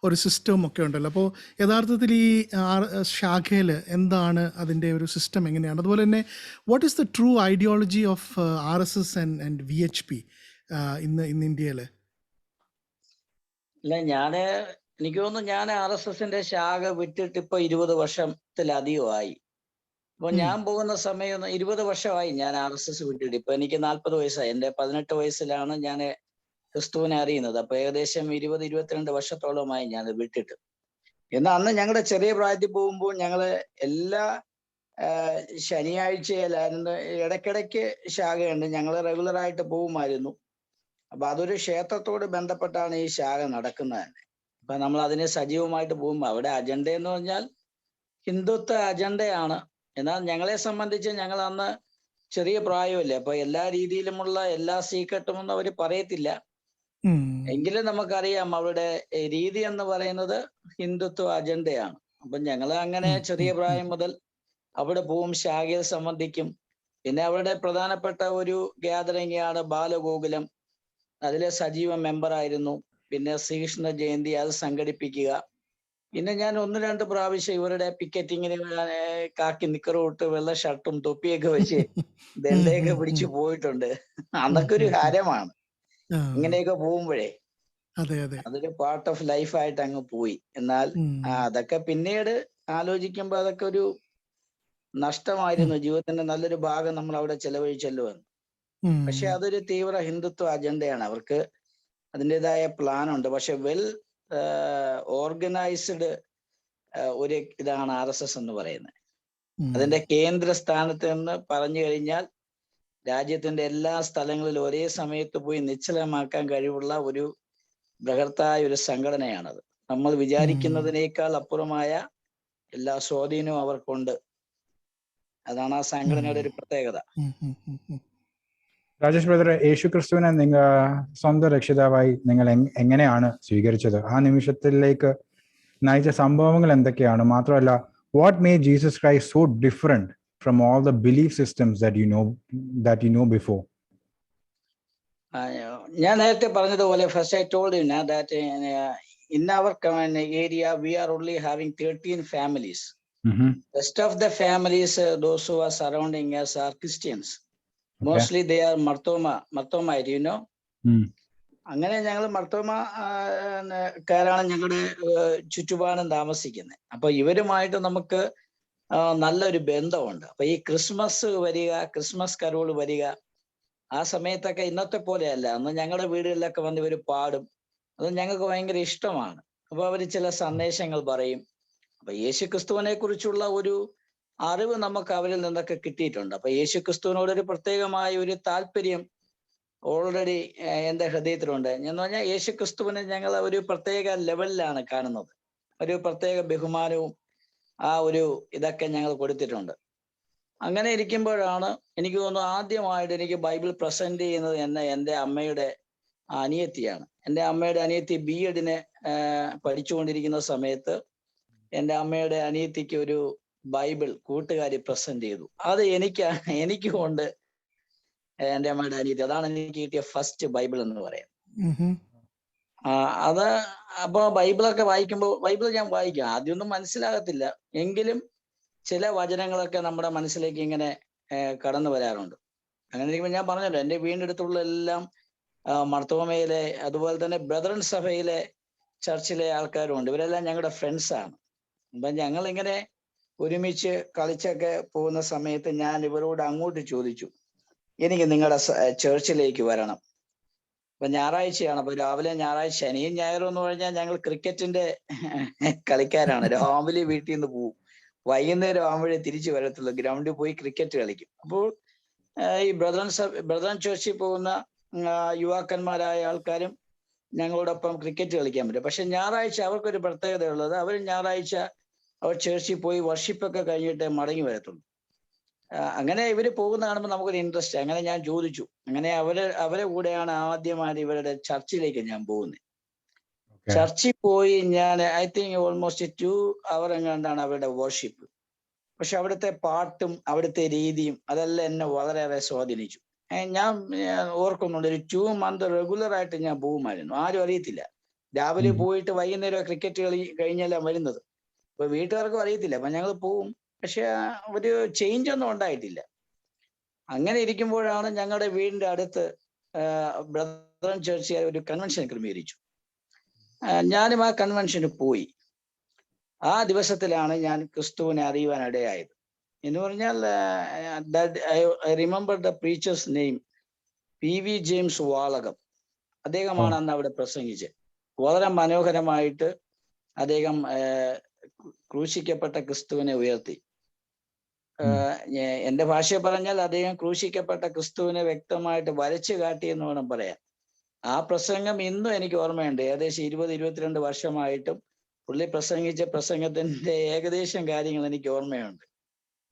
ഒരു സിസ്റ്റം ഒക്കെ ഉണ്ടല്ലോ. അപ്പോൾ യഥാർത്ഥത്തിൽ ഈ ശാഖയിൽ എന്താണ് അതിൻ്റെ ഒരു സിസ്റ്റം എങ്ങനെയാണ്? അതുപോലെ തന്നെ what is the true ideology of RSS and VHP ഇന്ന് ഇന്ത്യയിൽ? ഇല്ല, എനിക്ക് തോന്നുന്നു ഞാൻ RSSന്റെ ശാഖ വിട്ടിട്ട് ഇപ്പൊ 20 വർഷത്തിലധികമായി. അപ്പൊ ഞാൻ പോകുന്ന സമയം 20 വർഷമായി ഞാൻ RSS വിട്ടിട്ട്. ഇപ്പൊ എനിക്ക് 40 വയസ്സായി. എൻ്റെ 18 വയസ്സിലാണ് ഞാൻ ക്രിസ്തുവിനെ അറിയുന്നത്. അപ്പൊ ഏകദേശം 20-22 വർഷത്തോളമായി ഞാൻ വിട്ടിട്ട്. എന്നാൽ അന്ന് ഞങ്ങളുടെ ചെറിയ പ്രായത്തിൽ പോകുമ്പോൾ ഞങ്ങള് എല്ലാ ശനിയാഴ്ചയിലായിരുന്നു, ഇടയ്ക്കിടയ്ക്ക് ശാഖയുണ്ട്, ഞങ്ങൾ റെഗുലറായിട്ട് പോകുമായിരുന്നു. അപ്പൊ അതൊരു ക്ഷേത്രത്തോട് ബന്ധപ്പെട്ടാണ് ഈ ശാഖ നടക്കുന്നത് തന്നെ. അപ്പൊ നമ്മൾ അതിനെ സജീവമായിട്ട് പോകുമ്പോൾ അവിടെ അജണ്ട എന്ന് പറഞ്ഞാൽ ഹിന്ദുത്വ അജണ്ടയാണ്. എന്നാൽ ഞങ്ങളെ സംബന്ധിച്ച് ഞങ്ങൾ അന്ന് ചെറിയ പ്രായമല്ലേ, അപ്പൊ എല്ലാ രീതിയിലുമുള്ള എല്ലാ സീക്രട്ടും ഒന്നും അവർ പറയത്തില്ല. എങ്കിലും നമുക്കറിയാം അവരുടെ രീതി എന്ന് പറയുന്നത് ഹിന്ദുത്വ അജണ്ടയാണ്. അപ്പൊ ഞങ്ങൾ അങ്ങനെ ചെറിയ പ്രായം മുതൽ അവിടെ പോവും, ശാഖയിൽ സംബന്ധിക്കും. പിന്നെ അവരുടെ പ്രധാനപ്പെട്ട ഒരു ഗ്യാതറിംഗ് ആണ് ബാലഗോകുലം. അതിലെ സജീവ മെമ്പറായിരുന്നു. പിന്നെ ശ്രീകൃഷ്ണ ജയന്തി അത് സംഘടിപ്പിക്കുക. പിന്നെ ഞാൻ 1-2 പ്രാവശ്യം ഇവരുടെ പിക്കറ്റിങ്ങിന് കാക്കി നിക്കറുമിട്ട് വെള്ള ഷർട്ടും തൊപ്പിയൊക്കെ വെച്ച് ദണ്ഡയൊക്കെ പിടിച്ചു പോയിട്ടുണ്ട്. അതൊക്കെ ഒരു ഹരമാണ് ഇങ്ങനെയൊക്കെ പോകുമ്പോഴേ. അതൊരു പാർട്ട് ഓഫ് ലൈഫായിട്ട് അങ്ങ് പോയി. എന്നാൽ അതൊക്കെ പിന്നീട് ആലോചിക്കുമ്പോൾ അതൊക്കെ ഒരു നഷ്ടമായിരുന്നു. ജീവിതത്തിന്റെ നല്ലൊരു ഭാഗം നമ്മൾ അവിടെ ചെലവഴിച്ചല്ലോ എന്ന്. പക്ഷെ അതൊരു തീവ്ര ഹിന്ദുത്വ അജണ്ടയാണ്. അവർക്ക് അതിൻ്റെതായ പ്ലാൻ ഉണ്ട്. പക്ഷെ വെൽ ഓർഗനൈസ്ഡ് ഒരു ഇതാണ് RSS എന്ന് പറയുന്നത്. അതിന്റെ കേന്ദ്ര സ്ഥാനത്ത് നിന്ന് പറഞ്ഞു കഴിഞ്ഞാൽ രാജ്യത്തിന്റെ എല്ലാ സ്ഥലങ്ങളിലും ഒരേ സമയത്ത് പോയി നിശ്ചലമാക്കാൻ കഴിവുള്ള ഒരു ബൃഹത്തായ ഒരു സംഘടനയാണത്. നമ്മൾ വിചാരിക്കുന്നതിനേക്കാൾ അപ്പുറമായ എല്ലാ സ്വാധീനവും അവർക്കുണ്ട്. അതാണ് ആ സംഘടനയുടെ ഒരു പ്രത്യേകത. രാജേഷ് ബ്രദറെ, യേശു ക്രിസ്തുവിനെ നിങ്ങൾ സ്വന്തം രക്ഷിതാവായി നിങ്ങൾ എങ്ങനെയാണ് സ്വീകരിച്ചത്? ആ നിമിഷത്തിലേക്ക് നയിച്ച സംഭവങ്ങൾ എന്തൊക്കെയാണ്? മാത്രമല്ല, what made Jesus Christ so different from all the belief systems that you know before? ഞാൻ നേരത്തെ പറഞ്ഞതുപോലെ, first I told you that in our area we are only having 13 families. Rest of the families, those who are surrounding us are Christians. Mostly they are Marthomite, you know. അങ്ങനെ ഞങ്ങൾ മർത്തോമാക്കാരാണ് ഞങ്ങളുടെ ചുറ്റുപാടും താമസിക്കുന്നത്. അപ്പൊ ഇവരുമായിട്ട് നമുക്ക് നല്ലൊരു ബന്ധമുണ്ട്. അപ്പൊ ഈ ക്രിസ്മസ് വരിക, ക്രിസ്മസ് കരോൾ വരിക, ആ സമയത്തൊക്കെ ഇന്നത്തെ പോലെയല്ല. അന്ന് ഞങ്ങളുടെ വീടുകളിലൊക്കെ വന്ന് ഇവർ പാടും. അത് ഞങ്ങൾക്ക് ഭയങ്കര ഇഷ്ടമാണ്. അപ്പൊ അവർ ചില സന്ദേശങ്ങൾ പറയും. അപ്പൊ യേശു ക്രിസ്തുവിനെ കുറിച്ചുള്ള ഒരു അറിവ് നമുക്ക് അവരിൽ നിന്നൊക്കെ കിട്ടിയിട്ടുണ്ട്. അപ്പൊ യേശു ക്രിസ്തുവിനോടൊരു പ്രത്യേകമായ ഒരു താല്പര്യം ഓൾറെഡി എൻ്റെ ഹൃദയത്തിലുണ്ട്. എന്ന് പറഞ്ഞാൽ യേശു ക്രിസ്തുവിനെ ഞങ്ങൾ ഒരു പ്രത്യേക ലെവലിലാണ് കാണുന്നത്. ഒരു പ്രത്യേക ബഹുമാനവും ആ ഒരു ഇതൊക്കെ ഞങ്ങൾ കൊടുത്തിട്ടുണ്ട്. അങ്ങനെ ഇരിക്കുമ്പോഴാണ് എനിക്ക് തോന്നുന്നു ആദ്യമായിട്ട് എനിക്ക് ബൈബിൾ പ്രസന്റ് ചെയ്യുന്നത് എൻ്റെ അമ്മയുടെ അനിയത്തിയാണ്. എൻ്റെ അമ്മയുടെ അനിയത്തി BEd പഠിച്ചുകൊണ്ടിരിക്കുന്ന സമയത്ത് എൻ്റെ അമ്മയുടെ അനിയത്തിക്ക് ഒരു ബൈബിൾ കൂട്ടുകാരി പ്രസന്റ് ചെയ്തു. അത് എനിക്ക് കൊണ്ട് എൻ്റെ അമ്മയുടെ അനിയത്തി, അതാണ് എനിക്ക് കിട്ടിയ ഫസ്റ്റ് ബൈബിൾ എന്ന് പറയാം. അത് അപ്പൊ ബൈബിളൊക്കെ വായിക്കുമ്പോൾ, ബൈബിൾ ഞാൻ വായിക്കും, ആദ്യമൊന്നും മനസ്സിലാകത്തില്ല, എങ്കിലും ചില വചനങ്ങളൊക്കെ നമ്മുടെ മനസ്സിലേക്ക് ഇങ്ങനെ കടന്നു വരാറുണ്ട്. അങ്ങനെ ഇരിക്കുമ്പോൾ ഞാൻ പറഞ്ഞല്ലോ, എൻ്റെ വീടിനടുത്തുള്ള എല്ലാം മർത്തോമയിലെ, അതുപോലെ തന്നെ ബ്രദറൻ സഭയിലെ ചർച്ചിലെ ആൾക്കാരുണ്ട്. ഇവരെല്ലാം ഞങ്ങളുടെ ഫ്രണ്ട്സാണ്. അപ്പൊ ഞങ്ങളിങ്ങനെ ഒരുമിച്ച് കളിച്ചൊക്കെ പോകുന്ന സമയത്ത് ഞാൻ ഇവരോട് അങ്ങോട്ട് ചോദിച്ചു, എനിക്ക് നിങ്ങളുടെ ചർച്ചിലേക്ക് വരണം. അപ്പൊ ഞായറാഴ്ചയാണ്. അപ്പൊ രാവിലെ ഞായറാഴ്ച, ശനിയും ഞായറും എന്ന് പറഞ്ഞാൽ ഞങ്ങൾ ക്രിക്കറ്റിന്റെ കളിക്കാരാണ്. രാവിലെ വീട്ടിൽ നിന്ന് പോവും, വൈകുന്നേരം ആകുമ്പോഴേ തിരിച്ചു വരത്തുള്ളൂ. ഗ്രൗണ്ടിൽ പോയി ക്രിക്കറ്റ് കളിക്കും. അപ്പോൾ ഈ ബ്രദറൻ ചർച്ചിൽ പോകുന്ന യുവാക്കന്മാരായ ആൾക്കാരും ഞങ്ങളോടൊപ്പം ക്രിക്കറ്റ് കളിക്കാൻ പറ്റും. പക്ഷെ ഞായറാഴ്ച അവർക്കൊരു പ്രത്യേകതയുള്ളത്, അവർ ഞായറാഴ്ച അവർ ചർച്ചിൽ പോയി വർഷിപ്പൊക്കെ കഴിഞ്ഞിട്ട് മടങ്ങി വരത്തുള്ളൂ. അങ്ങനെ ഇവര് പോകുന്ന കാണുമ്പോൾ നമുക്കൊരു ഇൻട്രസ്റ്റ്. അങ്ങനെ ഞാൻ ചോദിച്ചു. അങ്ങനെ അവരെ കൂടെയാണ് ആദ്യമായിട്ട് ഇവരുടെ ചർച്ചിലേക്ക് ഞാൻ പോകുന്നത്. ചർച്ചിൽ പോയി ഞാൻ ഐ തിങ്ക് ഓൾമോസ്റ്റ് 2 hour എങ്ങാണ്ടാണ് അവരുടെ വർഷിപ്പ്. പക്ഷെ അവിടുത്തെ പാട്ടും അവിടുത്തെ രീതിയും അതെല്ലാം എന്നെ വളരെയേറെ സ്വാധീനിച്ചു. ഞാൻ ഓർക്കുന്നുണ്ട്, ഒരു 2 month റെഗുലർ ആയിട്ട് ഞാൻ പോകുമായിരുന്നു. ആരും അറിയത്തില്ല. രാവിലെ പോയിട്ട് വൈകുന്നേരം ക്രിക്കറ്റ് കളി കഴിഞ്ഞെല്ലാം വരുന്നത്. അപ്പൊ വീട്ടുകാർക്കും അറിയത്തില്ല. അപ്പൊ ഞങ്ങൾ പോവും. പക്ഷെ ഒരു ചേഞ്ച് ഒന്നും ഉണ്ടായിട്ടില്ല. അങ്ങനെ ഇരിക്കുമ്പോഴാണ് ഞങ്ങളുടെ വീടിന്റെ അടുത്ത് ബ്രദറൻ ചർച്ച് ഒരു കൺവെൻഷൻ ക്രമീകരിച്ചു. ഞാനും ആ കൺവെൻഷന് പോയി. ആ ദിവസത്തിലാണ് ഞാൻ ക്രിസ്തുവിനെ അറിയുവാൻ ഇടയായത്. എന്ന് പറഞ്ഞാൽ I remember the preachers name, PV James Valakom. അദ്ദേഹമാണ് അന്ന് അവിടെ പ്രസംഗിച്ചത്. വളരെ മനോഹരമായിട്ട് അദ്ദേഹം ക്രൂശിക്കപ്പെട്ട ക്രിസ്തുവിനെ ഉയർത്തി. എൻ്റെ ഭാഷയെ പറഞ്ഞാൽ അദ്ദേഹം ക്രൂശിക്കപ്പെട്ട ക്രിസ്തുവിനെ വ്യക്തമായിട്ട് വരച്ചു കാട്ടി എന്ന് വേണം പറയാൻ. ആ പ്രസംഗം ഇന്നും എനിക്ക് ഓർമ്മയുണ്ട്. ഏകദേശം 20-22 വർഷമായിട്ടും പുള്ളി പ്രസംഗിച്ച പ്രസംഗത്തിന്റെ ഏകദേശം കാര്യങ്ങൾ എനിക്ക് ഓർമ്മയുണ്ട്.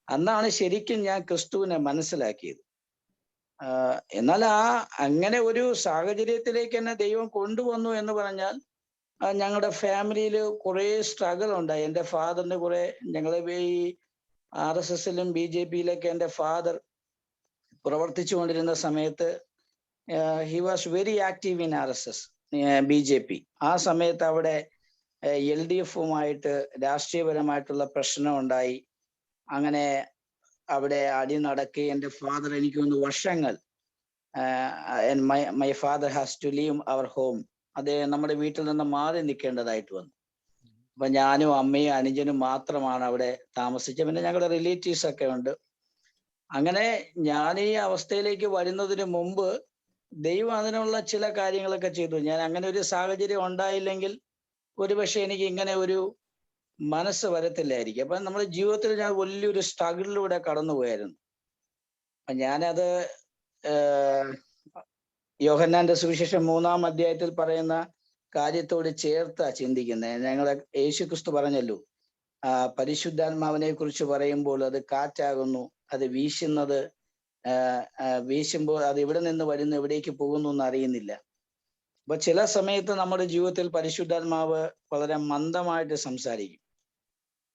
അന്നാണ് ശരിക്കും ഞാൻ ക്രിസ്തുവിനെ മനസ്സിലാക്കിയത്. എന്നാൽ അങ്ങനെ ഒരു സാഹചര്യത്തിലേക്ക് എന്നെ ദൈവം കൊണ്ടുവന്നു എന്ന് പറഞ്ഞാൽ, ഞങ്ങളുടെ ഫാമിലിയിൽ കുറെ സ്ട്രഗിൾ ഉണ്ടായി. എൻ്റെ ഫാദറിന് കുറെ, ഞങ്ങളെ ഈ RSSലും BJPയിലൊക്കെ എൻ്റെ ഫാദർ പ്രവർത്തിച്ചു കൊണ്ടിരുന്ന സമയത്ത് he was very active in RSS, BJP. ആ സമയത്ത് അവിടെ LDFുമായിട്ട് രാഷ്ട്രീയപരമായിട്ടുള്ള പ്രശ്നം ഉണ്ടായി. അങ്ങനെ അവിടെ അടി നടക്കി. എൻ്റെ ഫാദർ, എനിക്ക് തോന്നുന്നു വർഷങ്ങൾ, my father has to leave our home, അദ്ദേഹം നമ്മുടെ വീട്ടിൽ നിന്ന് മാറി നിൽക്കേണ്ടതായിട്ട് വന്നു. അപ്പൊ ഞാനും അമ്മയും അനുജനും മാത്രമാണ് അവിടെ താമസിച്ചത്. പിന്നെ ഞങ്ങളുടെ റിലേറ്റീവ്സ് ഒക്കെ ഉണ്ട്. അങ്ങനെ ഞാൻ ഈ അവസ്ഥയിലേക്ക് വരുന്നതിന് മുമ്പ് ദൈവം അതിനുള്ള ചില കാര്യങ്ങളൊക്കെ ചെയ്തു. ഞാൻ അങ്ങനെ ഒരു സാഹചര്യം ഉണ്ടായില്ലെങ്കിൽ ഒരുപക്ഷെ എനിക്ക് ഇങ്ങനെ ഒരു മനസ്സ് വരത്തില്ലായിരിക്കും. അപ്പൊ നമ്മുടെ ജീവിതത്തിൽ ഞാൻ വലിയൊരു സ്ട്രഗിളിലൂടെ കടന്നുപോയായിരുന്നു. ഞാനത് യോഹന്നാന്റെ സുവിശേഷം 3-ാം അധ്യായത്തിൽ പറയുന്ന കാര്യത്തോട് ചേർത്താ ചിന്തിക്കുന്നത്. ഞങ്ങളെ യേശുക്രിസ്തു പറഞ്ഞല്ലോ, പരിശുദ്ധാത്മാവിനെ കുറിച്ച് പറയുമ്പോൾ അത് കാറ്റാകുന്നു, അത് വീശുമ്പോൾ അത് എവിടെ നിന്ന് വരുന്നു, എവിടേക്ക് പോകുന്നു എന്ന് അറിയുന്നില്ല. അപ്പൊ ചില സമയത്ത് നമ്മുടെ ജീവിതത്തിൽ പരിശുദ്ധാത്മാവ് വളരെ മന്ദമായിട്ട് സംസാരിക്കും,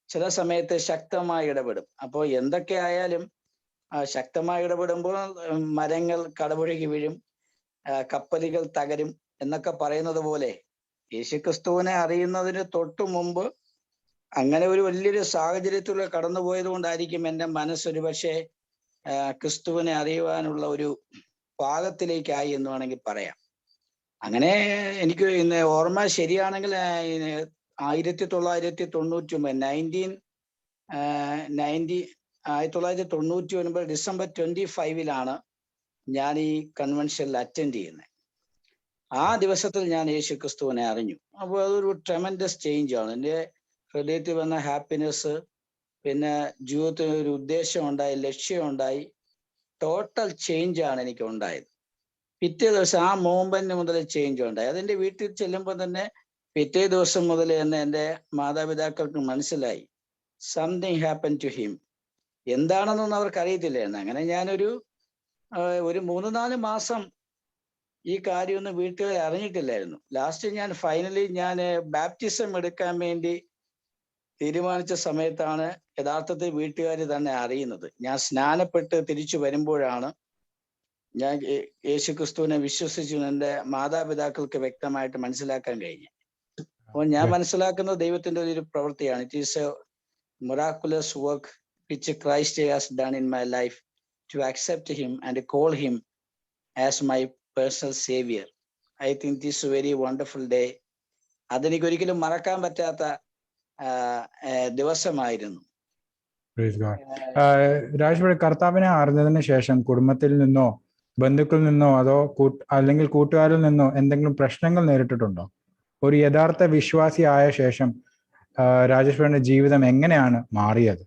ചില സമയത്ത് ശക്തമായി ഇടപെടും. അപ്പോൾ എന്തൊക്കെ ആയാലും ശക്തമായി ഇടപെടുമ്പോൾ മരങ്ങൾ കടപുഴകി വീഴും, കപ്പലുകൾ തകരും എന്നൊക്കെ പറയുന്നത് പോലെ യേശുക്രിസ്തുവിനെ അറിയുന്നതിന് തൊട്ടു മുമ്പ് അങ്ങനെ ഒരു വലിയൊരു സാഹചര്യത്തിലൂടെ കടന്നുപോയത് കൊണ്ടായിരിക്കും എൻ്റെ മനസ്സൊരു പക്ഷേ ക്രിസ്തുവിനെ അറിയുവാനുള്ള ഒരു പാകത്തിലേക്കായി എന്ന് വേണമെങ്കിൽ പറയാം. അങ്ങനെ എനിക്ക് ഇന്ന് ഓർമ്മ ശരിയാണെങ്കിൽ 1999 ഡിസംബർ 25 ഞാൻ ഈ കൺവെൻഷനിൽ അറ്റൻഡ് ചെയ്യുന്നത്. ആ ദിവസത്തിൽ ഞാൻ യേശു ക്രിസ്തുവിനെ അറിഞ്ഞു. അപ്പോൾ അതൊരു ട്രെമൻഡസ് ചേഞ്ച് ആണ്. എൻ്റെ ഹൃദയത്തിൽ വന്ന ഹാപ്പിനെസ്, പിന്നെ ജീവിതത്തിൽ ഒരു ഉദ്ദേശം ഉണ്ടായി, ലക്ഷ്യം ഉണ്ടായി, ടോട്ടൽ ചേഞ്ച് ആണ് എനിക്ക് ഉണ്ടായത്. പിറ്റേ ദിവസം ആ മൂമെന്റ് മുതൽ ചേഞ്ച് ഉണ്ടായി. അതെന്റെ വീട്ടിൽ ചെല്ലുമ്പോൾ തന്നെ പിറ്റേ ദിവസം മുതൽ തന്നെ എൻ്റെ മാതാപിതാക്കൾക്ക് മനസ്സിലായി സംതിങ് ഹാപ്പൻ ടു ഹിം. എന്താണെന്നൊന്നും അവർക്ക് അറിയത്തില്ലായിരുന്നു. അങ്ങനെ ഞാനൊരു 3-4 മാസം ഈ കാര്യമൊന്നും വീട്ടുകാർ അറിഞ്ഞിട്ടില്ലായിരുന്നു. ലാസ്റ്റ് ഞാൻ ഫൈനലി ബാപ്റ്റിസം എടുക്കാൻ വേണ്ടി തീരുമാനിച്ച സമയത്താണ് യഥാർത്ഥത്തിൽ വീട്ടുകാർ തന്നെ അറിയുന്നത്. ഞാൻ സ്നാനപ്പെട്ട് തിരിച്ചു വരുമ്പോഴാണ് ഞാൻ യേശുക്രിസ്തുവിനെ വിശ്വസിച്ചു എൻ്റെ മാതാപിതാക്കൾക്ക് വ്യക്തമായിട്ട് മനസ്സിലാക്കാൻ കഴിഞ്ഞു. അപ്പോൾ ഞാൻ മനസ്സിലാക്കുന്നത് ദൈവത്തിന്റെ ഒരു പ്രവൃത്തിയാണ്. It is A miraculous work which Christ has done in my life to accept him and call him as my personal savior. I think this is a very wonderful day. അതെനിക്ക് ഒരിക്കലും മറക്കാൻ പറ്റാത്ത ദിവസമായിരുന്നു. രാജ്, കർത്താവിനെ അറിഞ്ഞതിന് ശേഷം കുടുംബത്തിൽ നിന്നോ ബന്ധുക്കളിൽ നിന്നോ അതോ അല്ലെങ്കിൽ കൂട്ടുകാരിൽ നിന്നോ എന്തെങ്കിലും പ്രശ്നങ്ങൾ നേരിട്ടിട്ടുണ്ടോ? ഒരു യഥാർത്ഥ വിശ്വാസി ആയ ശേഷം രാജേശ്വരന്റെ ജീവിതം എങ്ങനെയാണ് മാറിയത്?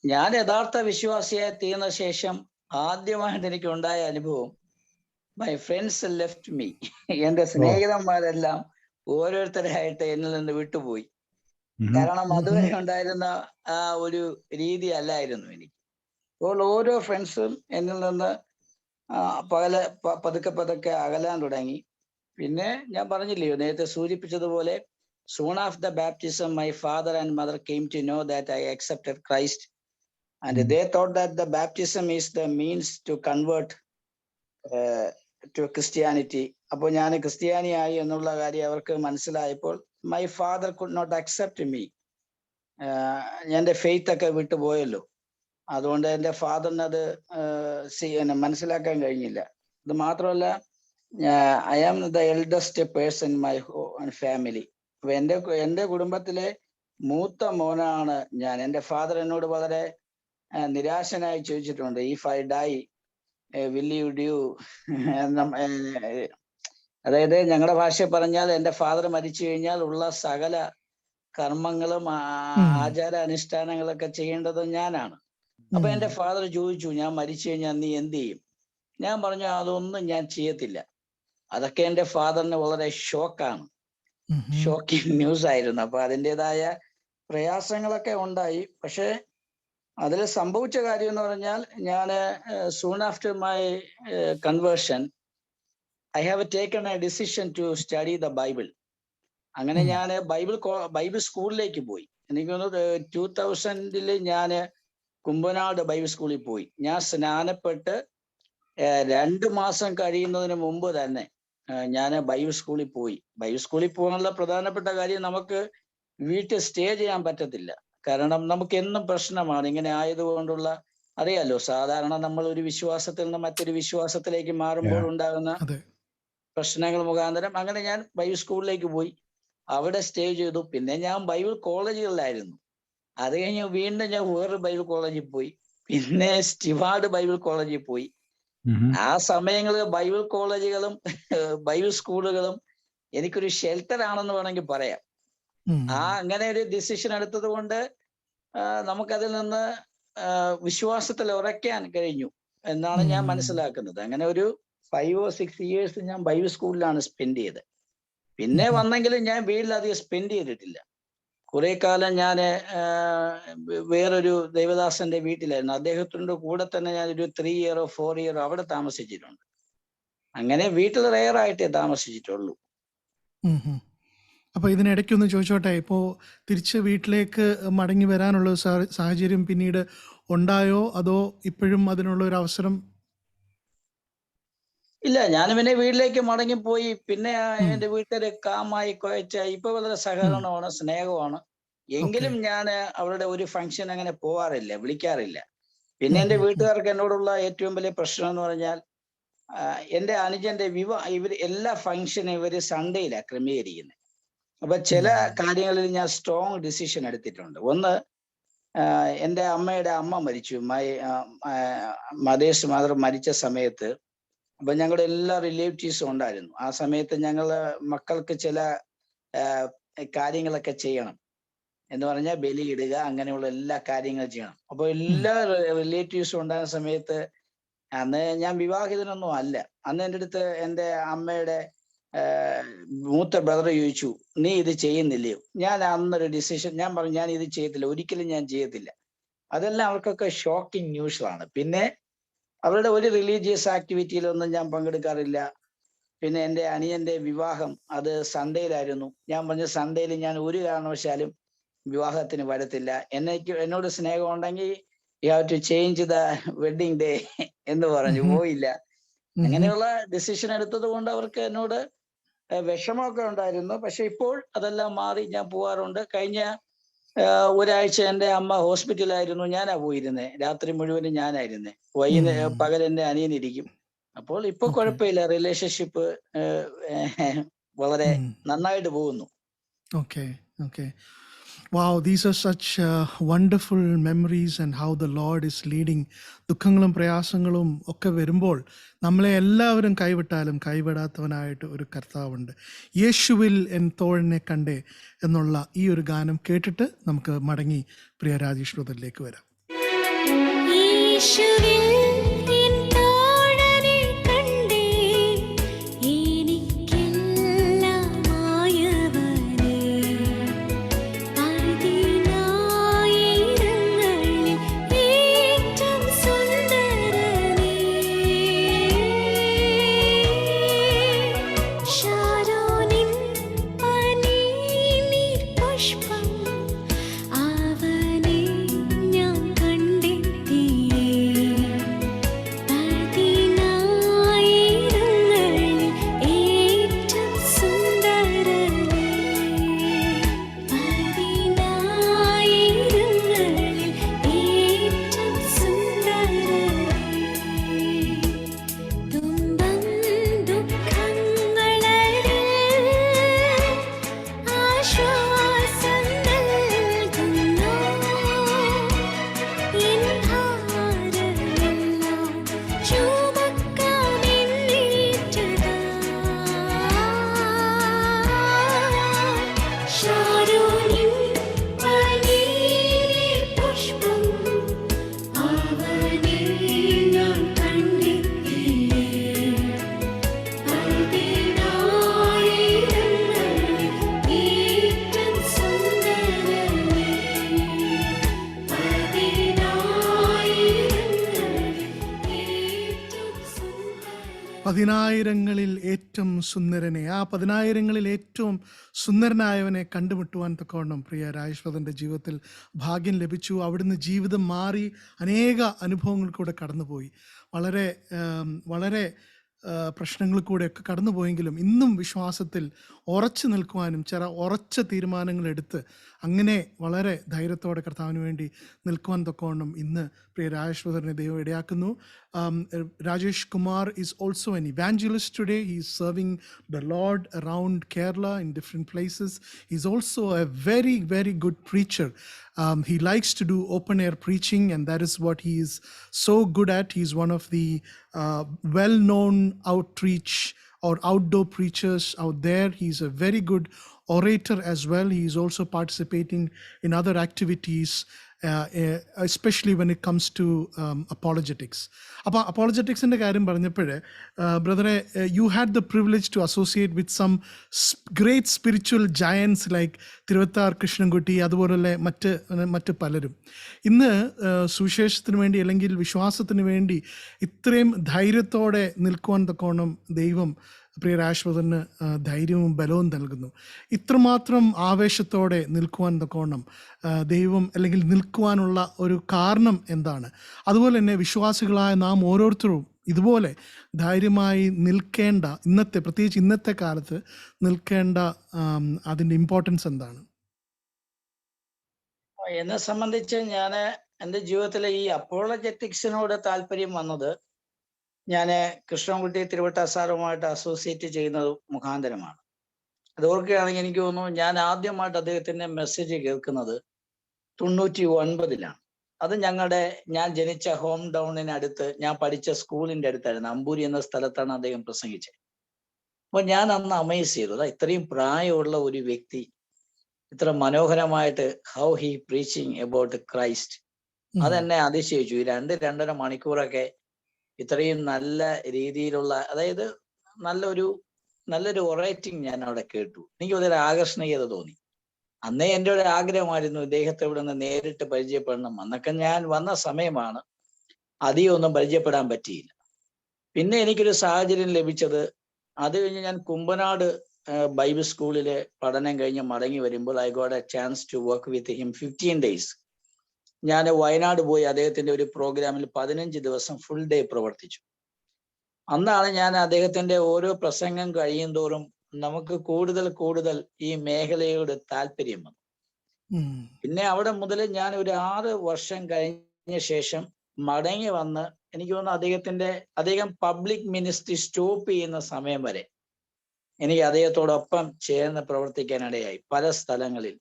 ഞാൻ യഥാർത്ഥ വിശ്വാസിയായി തീർന്ന ശേഷം ആദ്യമായിട്ട് എനിക്ക് ഉണ്ടായ അനുഭവം, മൈ ഫ്രണ്ട്സ് ലെഫ്റ്റ് മീ. എന്റെ സ്നേഹിതന്മാരെല്ലാം ഓരോരുത്തരായിട്ട് എന്നിൽ നിന്ന് വിട്ടുപോയി. കാരണം അതുവരെ ഉണ്ടായിരുന്ന ആ ഒരു രീതി അല്ലായിരുന്നു എനിക്ക്. അപ്പോൾ ഓരോ ഫ്രണ്ട്സും എന്നിൽ നിന്ന് പതുക്കെ അകലാൻ തുടങ്ങി. പിന്നെ ഞാൻ പറഞ്ഞില്ലയോ നേരത്തെ സൂചിപ്പിച്ചതുപോലെ, soon after the baptism my father and mother came to know that I accepted Christ, and they thought that the baptism is the means to convert to Christianity. അപ്പോൾ ഞാൻ ക്രിസ്ത്യാനിയായി എന്നുള്ള കാര്യം അവർക്ക് മനസ്സിലായപ്പോൾ my father could not accept me. എൻ്റെ faith ഒക്കെ വിട്ടുപോയല്ലോ, അതുകൊണ്ട് എൻ്റെ ഫാദറിന് അത് മനസ്സിലാക്കാൻ കഴിഞ്ഞില്ല. ഇത് മാത്രമല്ല, I am the eldest person in my family. അപ്പൊ എൻ്റെ കുടുംബത്തിലെ മൂത്ത മോനാണ് ഞാൻ. എൻ്റെ ഫാദർ എന്നോട് വളരെ നിരാശനായി ചോദിച്ചിട്ടുണ്ട്, if I die will you do. അതായത് ഞങ്ങളുടെ ഭാഷ പറഞ്ഞാൽ എൻ്റെ ഫാദർ മരിച്ചു കഴിഞ്ഞാൽ ഉള്ള സകല കർമ്മങ്ങളും ആചാര അനുഷ്ഠാനങ്ങളൊക്കെ ചെയ്യേണ്ടത് ഞാനാണ്. അപ്പൊ എൻ്റെ ഫാദർ ചോദിച്ചു, ഞാൻ മരിച്ചു കഴിഞ്ഞാൽ നീ എന്ത് ചെയ്യും? ഞാൻ പറഞ്ഞു, അതൊന്നും ഞാൻ ചെയ്യത്തില്ല. അതൊക്കെ എൻ്റെ ഫാദറിന് വളരെ ഷോക്കിംഗ് ന്യൂസ് ആയിരുന്നു. അപ്പൊ അതിൻ്റെതായ പ്രയാസങ്ങളൊക്കെ ഉണ്ടായി. പക്ഷെ അതിൽ സംഭവിച്ച കാര്യം എന്ന് പറഞ്ഞാൽ, ഞാൻ soon after my conversion I have taken a decision to study the Bible. അങ്ങനെ ഞാൻ ബൈബിൾ സ്കൂളിലേക്ക് പോയി. എനിക്ക് തോന്നുന്നു 2000 ഞാൻ കുമ്പനാട് ബൈബിൾ സ്കൂളിൽ പോയി. ഞാൻ സ്നാനപ്പെട്ട് 2 മാസം കഴിയുന്നതിന് മുമ്പ് തന്നെ ഞാൻ ബൈബിൾ സ്കൂളിൽ പോയി. ബൈബിൾ സ്കൂളിൽ പോകാനുള്ള പ്രധാനപ്പെട്ട കാര്യം, നമുക്ക് വീട്ടിൽ സ്റ്റേ ചെയ്യാൻ പറ്റത്തില്ല. കാരണം നമുക്ക് എന്നും പ്രശ്നമാണ്. ഇങ്ങനെ ആയതുകൊണ്ടുള്ള, അറിയാലോ, സാധാരണ നമ്മൾ ഒരു വിശ്വാസത്തിൽ നിന്ന് മറ്റൊരു വിശ്വാസത്തിലേക്ക് മാറുമ്പോൾ ഉണ്ടാകുന്ന പ്രശ്നങ്ങൾ മുഖാന്തരം. അങ്ങനെ ഞാൻ ബൈബിൾ സ്കൂളിലേക്ക് പോയി, അവിടെ സ്റ്റേ ചെയ്തു. പിന്നെ ഞാൻ ബൈബിൾ കോളേജുകളിലായിരുന്നു. അത് കഴിഞ്ഞ് വീണ്ടും ഞാൻ വേറൊരു ബൈബിൾ കോളേജിൽ പോയി, പിന്നെ സ്റ്റിവാർഡ് ബൈബിൾ കോളേജിൽ പോയി. ആ സമയങ്ങളിൽ ബൈബിൾ കോളേജുകളും ബൈബിൾ സ്കൂളുകളും എനിക്കൊരു ഷെൽട്ടർ ആണെന്ന് വേണമെങ്കിൽ പറയാം. അങ്ങനെ ഒരു ഡിസിഷൻ എടുത്തത് കൊണ്ട് നമുക്കതിൽ നിന്ന് വിശ്വാസത്തിൽ ഉറയ്ക്കാൻ കഴിഞ്ഞു. എന്നാണ് ഞാൻ മനസ്സിലാക്കുന്നത്. അങ്ങനെ ഒരു 5 or 6 years ഞാൻ ബൈബിൾ സ്കൂളിലാണ് സ്പെൻഡ് ചെയ്തത്. പിന്നെ വന്നെങ്കിലും ഞാൻ വീട്ടിലധികം സ്പെൻഡ് ചെയ്തിട്ടില്ല. കുറെ കാലം ഞാൻ വേറൊരു ദേവദാസന്റെ വീട്ടിലായിരുന്നു. അദ്ദേഹത്തിന്റെ കൂടെ തന്നെ ഞാൻ ഒരു 3 year or 4 year അവിടെ താമസിച്ചിട്ടുണ്ട്. അങ്ങനെ വീട്ടിൽ റെയറായിട്ടേ താമസിച്ചിട്ടുള്ളൂ. അപ്പൊ ഇതിനിടയ്ക്കൊന്ന് ചോദിച്ചോട്ടെ, ഇപ്പോ തിരിച്ച് വീട്ടിലേക്ക് മടങ്ങി വരാനുള്ള സാഹചര്യം പിന്നീട് ഉണ്ടായോ, അതോ ഇപ്പോഴും അതിനുള്ള ഒരു അവസരം? ഇല്ല, ഞാൻ പിന്നെ വീട്ടിലേക്ക് മടങ്ങിപ്പോയി. പിന്നെ എന്റെ വീട്ടുകാര് കാമായി കുഴച്ചായി. ഇപ്പൊ വളരെ സഹകരണമാണ്, സ്നേഹമാണ്. എങ്കിലും ഞാൻ അവരുടെ ഒരു ഫംഗ്ഷൻ അങ്ങനെ പോവാറില്ല, വിളിക്കാറില്ല. പിന്നെ എന്റെ വീട്ടുകാർക്ക് എന്നോടുള്ള ഏറ്റവും വലിയ പ്രശ്നം എന്ന് പറഞ്ഞാൽ, എന്റെ അനുജന്റെ ഇവര് എല്ലാ ഫംഗ്ഷനും ഇവര് സൺഡേയിലാണ് ക്രമീകരിക്കുന്നത്. അപ്പൊ ചില കാര്യങ്ങളിൽ ഞാൻ സ്ട്രോങ് ഡിസിഷൻ എടുത്തിട്ടുണ്ട്. ഒന്ന്, എൻ്റെ അമ്മയുടെ അമ്മ മരിച്ചു, മദേഴ്സ് മദർ മരിച്ച സമയത്ത്. അപ്പൊ ഞങ്ങളുടെ എല്ലാ റിലേറ്റീവ്സും ഉണ്ടായിരുന്നു. ആ സമയത്ത് ഞങ്ങള് മക്കൾക്ക് ചില കാര്യങ്ങളൊക്കെ ചെയ്യണം എന്ന് പറഞ്ഞാൽ ബലിയിടുക, അങ്ങനെയുള്ള എല്ലാ കാര്യങ്ങളും ചെയ്യണം. അപ്പൊ എല്ലാ റിലേറ്റീവ്സും ഉണ്ടാകുന്ന സമയത്ത്, അന്ന് ഞാൻ വിവാഹിതനൊന്നും അല്ല. അന്ന് എൻ്റെ അടുത്ത് എൻ്റെ അമ്മയുടെ മൂത്ത ബ്രദർ ചോദിച്ചു, നീ ഇത് ചെയ്യുന്നില്ലയോ? ഞാൻ അന്നൊരു ഡിസിഷൻ ഞാൻ പറഞ്ഞു, ഞാൻ ഇത് ചെയ്യത്തില്ല, ഒരിക്കലും ഞാൻ ചെയ്യത്തില്ല. അതെല്ലാം അവർക്കൊക്കെ ഷോക്കിംഗ് ന്യൂസാണ്. പിന്നെ അവരുടെ ഒരു റിലീജിയസ് ആക്ടിവിറ്റിയിലൊന്നും ഞാൻ പങ്കെടുക്കാറില്ല. പിന്നെ എൻ്റെ അനിയന്റെ വിവാഹം അത് സൺഡേയിലായിരുന്നു. ഞാൻ പറഞ്ഞു, സൺഡേയിൽ ഞാൻ ഒരു കാരണവശാലും വിവാഹത്തിന് വരത്തില്ല. എന്നോട് സ്നേഹം ഉണ്ടെങ്കിൽ you have to change the wedding day എന്ന് പറഞ്ഞു. പോയില്ല. അങ്ങനെയുള്ള ഡിസിഷൻ എടുത്തത് കൊണ്ട് അവർക്ക് എന്നോട് വിഷമമൊക്കെ ഉണ്ടായിരുന്നു. പക്ഷെ ഇപ്പോൾ അതെല്ലാം മാറി, ഞാൻ പോവാറുണ്ട്. കഴിഞ്ഞ ഒരാഴ്ച എൻ്റെ അമ്മ ഹോസ്പിറ്റലായിരുന്നു, ഞാനാ പോയിരുന്നേ. രാത്രി മുഴുവനും ഞാനായിരുന്നേ. പകൽ എൻ്റെ അനിയനിരിക്കും. അപ്പോൾ ഇപ്പൊ കുഴപ്പമില്ല, റിലേഷൻഷിപ്പ് വളരെ നന്നായിട്ട് പോകുന്നു. Wow, these are such wonderful memories and how the Lord is leading. ദുഃഖങ്ങളും പ്രയാസങ്ങളും ഒക്കെ വരുമ്പോൾ നമ്മളെ എല്ലാവരും കൈവിട്ടാലും കൈവിടാത്തവനായിട്ട് ഒരു കർത്താവുണ്ട്. യേശുവിൽ എൻ തോഴനെ കണ്ടേ എന്നുള്ള ഈ ഒരു ഗാനം കേട്ടിട്ട് നമുക്ക് മടങ്ങി പ്രിയ രാജേഷ് ബ്രദറിലേക്ക് വരാം. പതിനായിരങ്ങളിൽ ഏറ്റവും സുന്ദരനെ, ആ പതിനായിരങ്ങളിൽ ഏറ്റവും സുന്ദരനായവനെ കണ്ടുമുട്ടുവാൻ തക്കവണ്ണം പ്രിയ രാജേശ്വരൻ്റെ ജീവിതത്തിൽ ഭാഗ്യം ലഭിച്ചു. അവിടുന്ന് ജീവിതം മാറി അനേക അനുഭവങ്ങൾ കൂടെ കടന്നുപോയി. വളരെ വളരെ പ്രശ്നങ്ങൾ കൂടെയൊക്കെ കടന്നുപോയെങ്കിലും ഇന്നും വിശ്വാസത്തിൽ ഉറച്ചു നിൽക്കുവാനും ഉറച്ച തീരുമാനങ്ങൾ എടുത്ത് അങ്ങനെ വളരെ ധൈര്യത്തോടെ കർത്താവിന് വേണ്ടി നിൽക്കുവാൻ തക്കവണ്ണം ഇന്ന് പ്രിയ രാജേശ്വരനെ ദൈവം ഇടയാക്കുന്നു. Rajesh Kumar is also an evangelist today. He is serving the Lord around Kerala in different places. He's also a very, very good preacher. He likes to do open air preaching, and that is what he is so good at. He's one of the well-known outreach or outdoor preachers out there. He's a very good orator as well. He is also participating in other activities especially when it comes to apologetics. അപ്പോൾ അപ്പോളജറ്റിക്സിൻ്റെ കാര്യം പറഞ്ഞപ്പോൾ ബ്രദറെ, you had the privilege to associate with some great spiritual giants like Thiruvathar Krishnankutty, അതുപോലെ മറ്റ് പലരും. ഇന്ന് സുവിശേഷത്തിന് വേണ്ടി അല്ലെങ്കിൽ വിശ്വാസത്തിന് വേണ്ടി ഇത്രയും ധൈര്യത്തോടെ നിൽക്കുവാൻ തക്കോണം ദൈവം പ്രിയ രാഷ്ട്രപതിന് ധൈര്യവും ബലവും നൽകുന്നു. ഇത്രമാത്രം ആവേശത്തോടെ നിൽക്കുവാൻ തക്കോണം ദൈവം അല്ലെങ്കിൽ നിൽക്കുവാനുള്ള ഒരു കാരണം എന്താണ്? അതുപോലെ തന്നെ വിശ്വാസികളായ നാം ഓരോരുത്തരും ഇതുപോലെ ധൈര്യമായി നിൽക്കേണ്ട, പ്രത്യേകിച്ച് ഇന്നത്തെ കാലത്ത് നിൽക്കേണ്ട അതിൻ്റെ ഇമ്പോർട്ടൻസ് എന്താണ്? എന്നെ സംബന്ധിച്ച് ഞാൻ എൻ്റെ ജീവിതത്തിലെ ഈ അപ്പോളജറ്റിക്സിനോട് താല്പര്യം വന്നത് ഞാൻ കൃഷ്ണൻകുട്ടി തിരുവട്ട സാറുമായിട്ട് അസോസിയേറ്റ് ചെയ്യുന്നത് മുഖാന്തരമാണ്. അത് ഓർക്കുകയാണെങ്കിൽ എനിക്ക് തോന്നുന്നു ഞാൻ ആദ്യമായിട്ട് അദ്ദേഹത്തിൻ്റെ മെസ്സേജ് കേൾക്കുന്നത് 99-ലാണ്. അത് ഞാൻ ജനിച്ച ഹോം ടൗണിനടുത്ത്, ഞാൻ പഠിച്ച സ്കൂളിൻ്റെ അടുത്തായിരുന്നു. അമ്പൂരി എന്ന സ്ഥലത്താണ് അദ്ദേഹം പ്രസംഗിച്ചത്. അപ്പോൾ ഞാൻ അന്ന് അമേസ് ചെയ്തു, ഇത്രയും പ്രായമുള്ള ഒരു വ്യക്തി ഇത്ര മനോഹരമായിട്ട് how he preaching about Christ. അതെന്നെ അതിശയിച്ചു. ഈ 2-2.5 മണിക്കൂറൊക്കെ ഇത്രയും നല്ല രീതിയിലുള്ള, അതായത് നല്ലൊരു ഒറേറ്റിംഗ് ഞാൻ അവിടെ കേട്ടു. എനിക്ക് വളരെ ആകർഷണീയത തോന്നി. അന്നേ എൻ്റെ ഒരു ആഗ്രഹമായിരുന്നു ഇദ്ദേഹത്തെ ഇവിടെ നിന്ന് നേരിട്ട് പരിചയപ്പെടണം. അന്നൊക്കെ ഞാൻ വന്ന സമയമാണ്, അധികം ഒന്നും പരിചയപ്പെടാൻ പറ്റിയില്ല. പിന്നെ എനിക്കൊരു സാഹചര്യം ലഭിച്ചത്, അത് കഴിഞ്ഞ് ഞാൻ കുമ്പനാട് ബൈബിൾ സ്കൂളിലെ പഠനം കഴിഞ്ഞ് മടങ്ങി വരുമ്പോൾ I got a chance to work with him 15 days. ഞാൻ വയനാട് പോയി അദ്ദേഹത്തിന്റെ ഒരു പ്രോഗ്രാമിൽ 15 ദിവസം ഫുൾ ഡേ പ്രവർത്തിച്ചു. അന്നാണ് ഞാൻ അദ്ദേഹത്തിന്റെ ഓരോ പ്രസംഗം കഴിയും തോറും നമുക്ക് കൂടുതൽ ഈ മേഖലയോട് താല്പര്യം വന്നു. പിന്നെ അവിടെ മുതൽ ഞാൻ ഒരു 6 വർഷം കഴിഞ്ഞ ശേഷം മടങ്ങി വന്ന്, എനിക്ക് തോന്നുന്നു അദ്ദേഹം പബ്ലിക് മിനിസ്ട്രി സ്റ്റോപ്പ് ചെയ്യുന്ന സമയം വരെ എനിക്ക് അദ്ദേഹത്തോടൊപ്പം ചേർന്ന് പ്രവർത്തിക്കാനിടയായി. പല സ്ഥലങ്ങളിൽ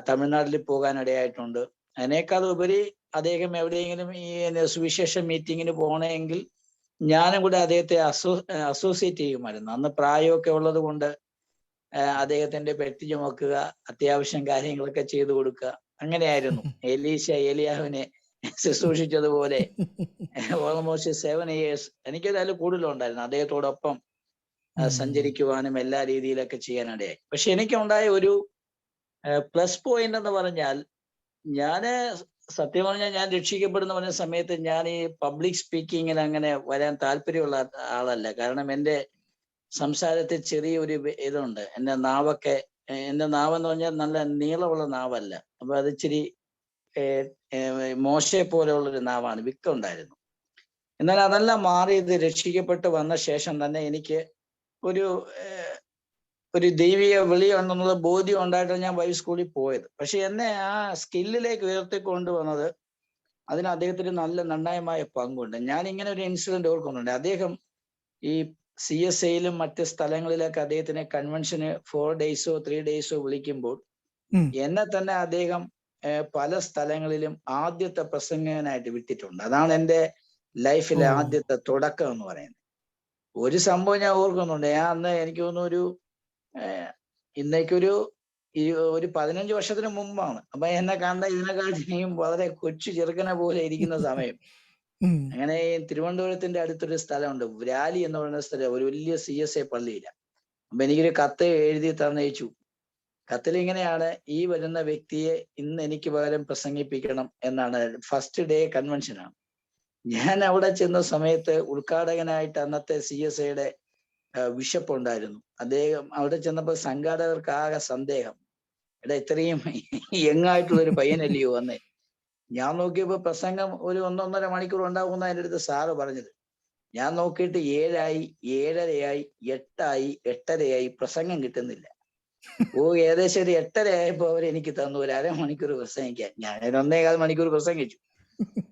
തമിഴ്നാട്ടിൽ പോകാനിടയായിട്ടുണ്ട്. അതിനേക്കാൾ ഉപരി അദ്ദേഹം എവിടെയെങ്കിലും ഈ സുവിശേഷ മീറ്റിങ്ങിന് പോകണമെങ്കിൽ ഞാനും കൂടെ അദ്ദേഹത്തെ അസോസിയേറ്റ് ചെയ്യുമായിരുന്നു. അന്ന് പ്രായമൊക്കെ ഉള്ളത് കൊണ്ട് അദ്ദേഹത്തിന്റെ പെട്ടി ചുമക്കുക, അത്യാവശ്യം കാര്യങ്ങളൊക്കെ ചെയ്തു കൊടുക്കുക, അങ്ങനെയായിരുന്നു. ഏലിയാവിനെ ശുശ്രൂഷിച്ചതുപോലെ ഓൾമോസ്റ്റ് 7 years എനിക്കതിൽ കൂടുതലുണ്ടായിരുന്നു അദ്ദേഹത്തോടൊപ്പം സഞ്ചരിക്കുവാനും എല്ലാ രീതിയിലൊക്കെ ചെയ്യാനിടയായി. പക്ഷെ എനിക്കുണ്ടായ ഒരു പ്ലസ് പോയിന്റ് എന്ന് പറഞ്ഞാൽ, സത്യം പറഞ്ഞാൽ ഞാൻ രക്ഷിക്കപ്പെടുന്ന പറഞ്ഞ സമയത്ത് ഞാൻ ഈ പബ്ലിക് സ്പീക്കിങ്ങിൽ അങ്ങനെ വരാൻ താല്പര്യമുള്ള ആളല്ല. കാരണം എൻ്റെ സംസാരത്തിൽ ചെറിയൊരു ഇതുണ്ട്. എൻ്റെ നാവെന്ന് പറഞ്ഞാൽ നല്ല നീളമുള്ള നാവല്ല. അപ്പൊ അത് ഇച്ചിരി മോശയെ പോലെയുള്ളൊരു നാവാണ്, വിക്കുണ്ടായിരുന്നു. എന്നാൽ അതെല്ലാം മാറി ഇത് രക്ഷിക്കപ്പെട്ട് വന്ന ശേഷം തന്നെ എനിക്ക് ഒരു ദൈവിക വിളിയുണ്ടെന്നുള്ള ബോധ്യം ഉണ്ടായിട്ടാണ് ഞാൻ ബൈബിൾ സ്കൂളിൽ പോയത്. പക്ഷെ എന്നെ ആ സ്കില്ലിലേക്ക് ഉയർത്തിക്കൊണ്ടുവന്നത് അതിന് അദ്ദേഹത്തിന് നിർണായകമായ പങ്കുണ്ട്. ഞാൻ ഇങ്ങനെ ഒരു ഇൻസിഡന്റ് ഓർക്കുന്നുണ്ട്. അദ്ദേഹം ഈ CSAയിലും മറ്റ് സ്ഥലങ്ങളിലൊക്കെ അദ്ദേഹത്തിനെ കൺവെൻഷന് 4 days 3 days വിളിക്കുമ്പോൾ എന്നെ തന്നെ അദ്ദേഹം പല സ്ഥലങ്ങളിലും ആദ്യത്തെ പ്രസംഗകനായിട്ട് വിട്ടിട്ടുണ്ട്. അതാണ് എൻ്റെ ലൈഫിലെ ആദ്യത്തെ തുടക്കം എന്ന് പറയുന്നത്. ഒരു സംഭവം ഞാൻ ഓർക്കുന്നുണ്ട്. ഞാൻ അന്ന് എനിക്ക് തോന്നുന്നു ഇന്നേക്കൊരു 15 വർഷത്തിന് മുമ്പാണ്. അപ്പൊ എന്നെ കണ്ട ഇതിനെക്കാളും വളരെ കൊച്ചു ചെറുക്കനെ പോലെ ഇരിക്കുന്ന സമയം. അങ്ങനെ തിരുവനന്തപുരത്തിന്റെ അടുത്തൊരു സ്ഥലമുണ്ട്, വ്രാലി എന്ന് പറയുന്ന സ്ഥലം, ഒരു വലിയ CSA പള്ളിയില്ല. അപ്പൊ എനിക്കൊരു കത്ത് എഴുതി തന്നയച്ചു. കത്തിൽ ഇങ്ങനെയാണ്, ഈ വരുന്ന വ്യക്തിയെ ഇന്ന് എനിക്ക് പകരം പ്രസംഗിപ്പിക്കണം എന്നാണ്. ഫസ്റ്റ് ഡേ കൺവെൻഷനാണ്. ഞാൻ അവിടെ ചെന്ന സമയത്ത് ഉദ്ഘാടകനായിട്ട് അന്നത്തെ CSAയുടെ ബിഷപ്പ് ഉണ്ടായിരുന്നു. അദ്ദേഹം അവിടെ ചെന്നപ്പോൾ സംഘാടകർക്ക് ആകെ സന്ദേഹം, ഇത്രയും യങ്ങായിട്ടുള്ളൊരു പയ്യനല്ലയോ വന്നേ. ഞാൻ നോക്കിയപ്പോ പ്രസംഗം ഒരു 1-1.5 മണിക്കൂർ ഉണ്ടാകുന്ന എൻ്റെ അടുത്ത് സാറ് പറഞ്ഞത്. ഞാൻ നോക്കിയിട്ട് 7 ആയി, 7:30 8 8:30 പ്രസംഗം കിട്ടുന്നില്ല. ഏകദേശം ഒരു 8:30 ആയപ്പോ അവരെനിക്ക് തന്നു ഒരു അരമണിക്കൂർ പ്രസംഗിക്കാൻ. ഞാൻ 1.25 മണിക്കൂർ പ്രസംഗിച്ചു.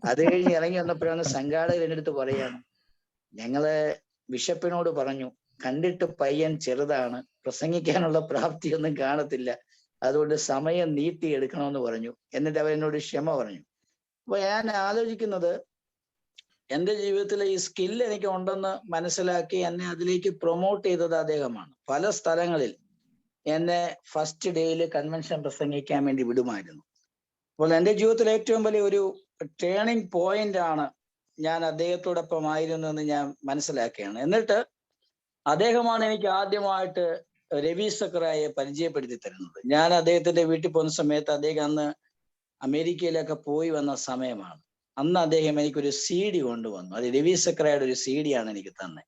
അത് കഴിഞ്ഞ് ഇറങ്ങി വന്നപ്പോഴാണ് സംഘാടകർ എൻ്റെ അടുത്ത് പറയാണ്, ഞങ്ങള് ബിഷപ്പിനോട് പറഞ്ഞു, കണ്ടിട്ട് പയ്യൻ ചെറുതാണ്, പ്രസംഗിക്കാനുള്ള പ്രാപ്തിയൊന്നും കാണത്തില്ല, അതുകൊണ്ട് സമയം നീട്ടിയെടുക്കണമെന്ന് പറഞ്ഞു. എന്നിട്ട് അവരെന്നോട് ക്ഷമ പറഞ്ഞു. അപ്പൊ ഞാൻ ആലോചിക്കുന്നത്, എൻ്റെ ജീവിതത്തിലെ ഈ സ്കിൽ എനിക്ക് ഉണ്ടെന്ന് മനസ്സിലാക്കി എന്നെ അതിലേക്ക് പ്രൊമോട്ട് ചെയ്തത് അദ്ദേഹമാണ്. പല സ്ഥലങ്ങളിൽ എന്നെ ഫസ്റ്റ് ഡേയിൽ കൺവെൻഷൻ പ്രസംഗിക്കാൻ വേണ്ടി വിടുമായിരുന്നു. അപ്പോൾ എൻ്റെ ജീവിതത്തിലെ ഏറ്റവും വലിയ ഒരു ടേണിംഗ് പോയിന്റ് ആണ് ഞാൻ അദ്ദേഹത്തോടൊപ്പം ആയിരുന്നു എന്ന് ഞാൻ മനസ്സിലാക്കുകയാണ്. എന്നിട്ട് അദ്ദേഹമാണ് എനിക്ക് ആദ്യമായിട്ട് രവി സക്രായെ പരിചയപ്പെടുത്തി തരുന്നത്. ഞാൻ അദ്ദേഹത്തിന്റെ വീട്ടിൽ പോകുന്ന സമയത്ത് അദ്ദേഹം അന്ന് അമേരിക്കയിലൊക്കെ പോയി വന്ന സമയമാണ്. അന്ന് അദ്ദേഹം എനിക്കൊരു CD കൊണ്ടുവന്നു. അത് രവി സക്രായുടെ ഒരു CD ആണ് എനിക്ക് തന്നെ.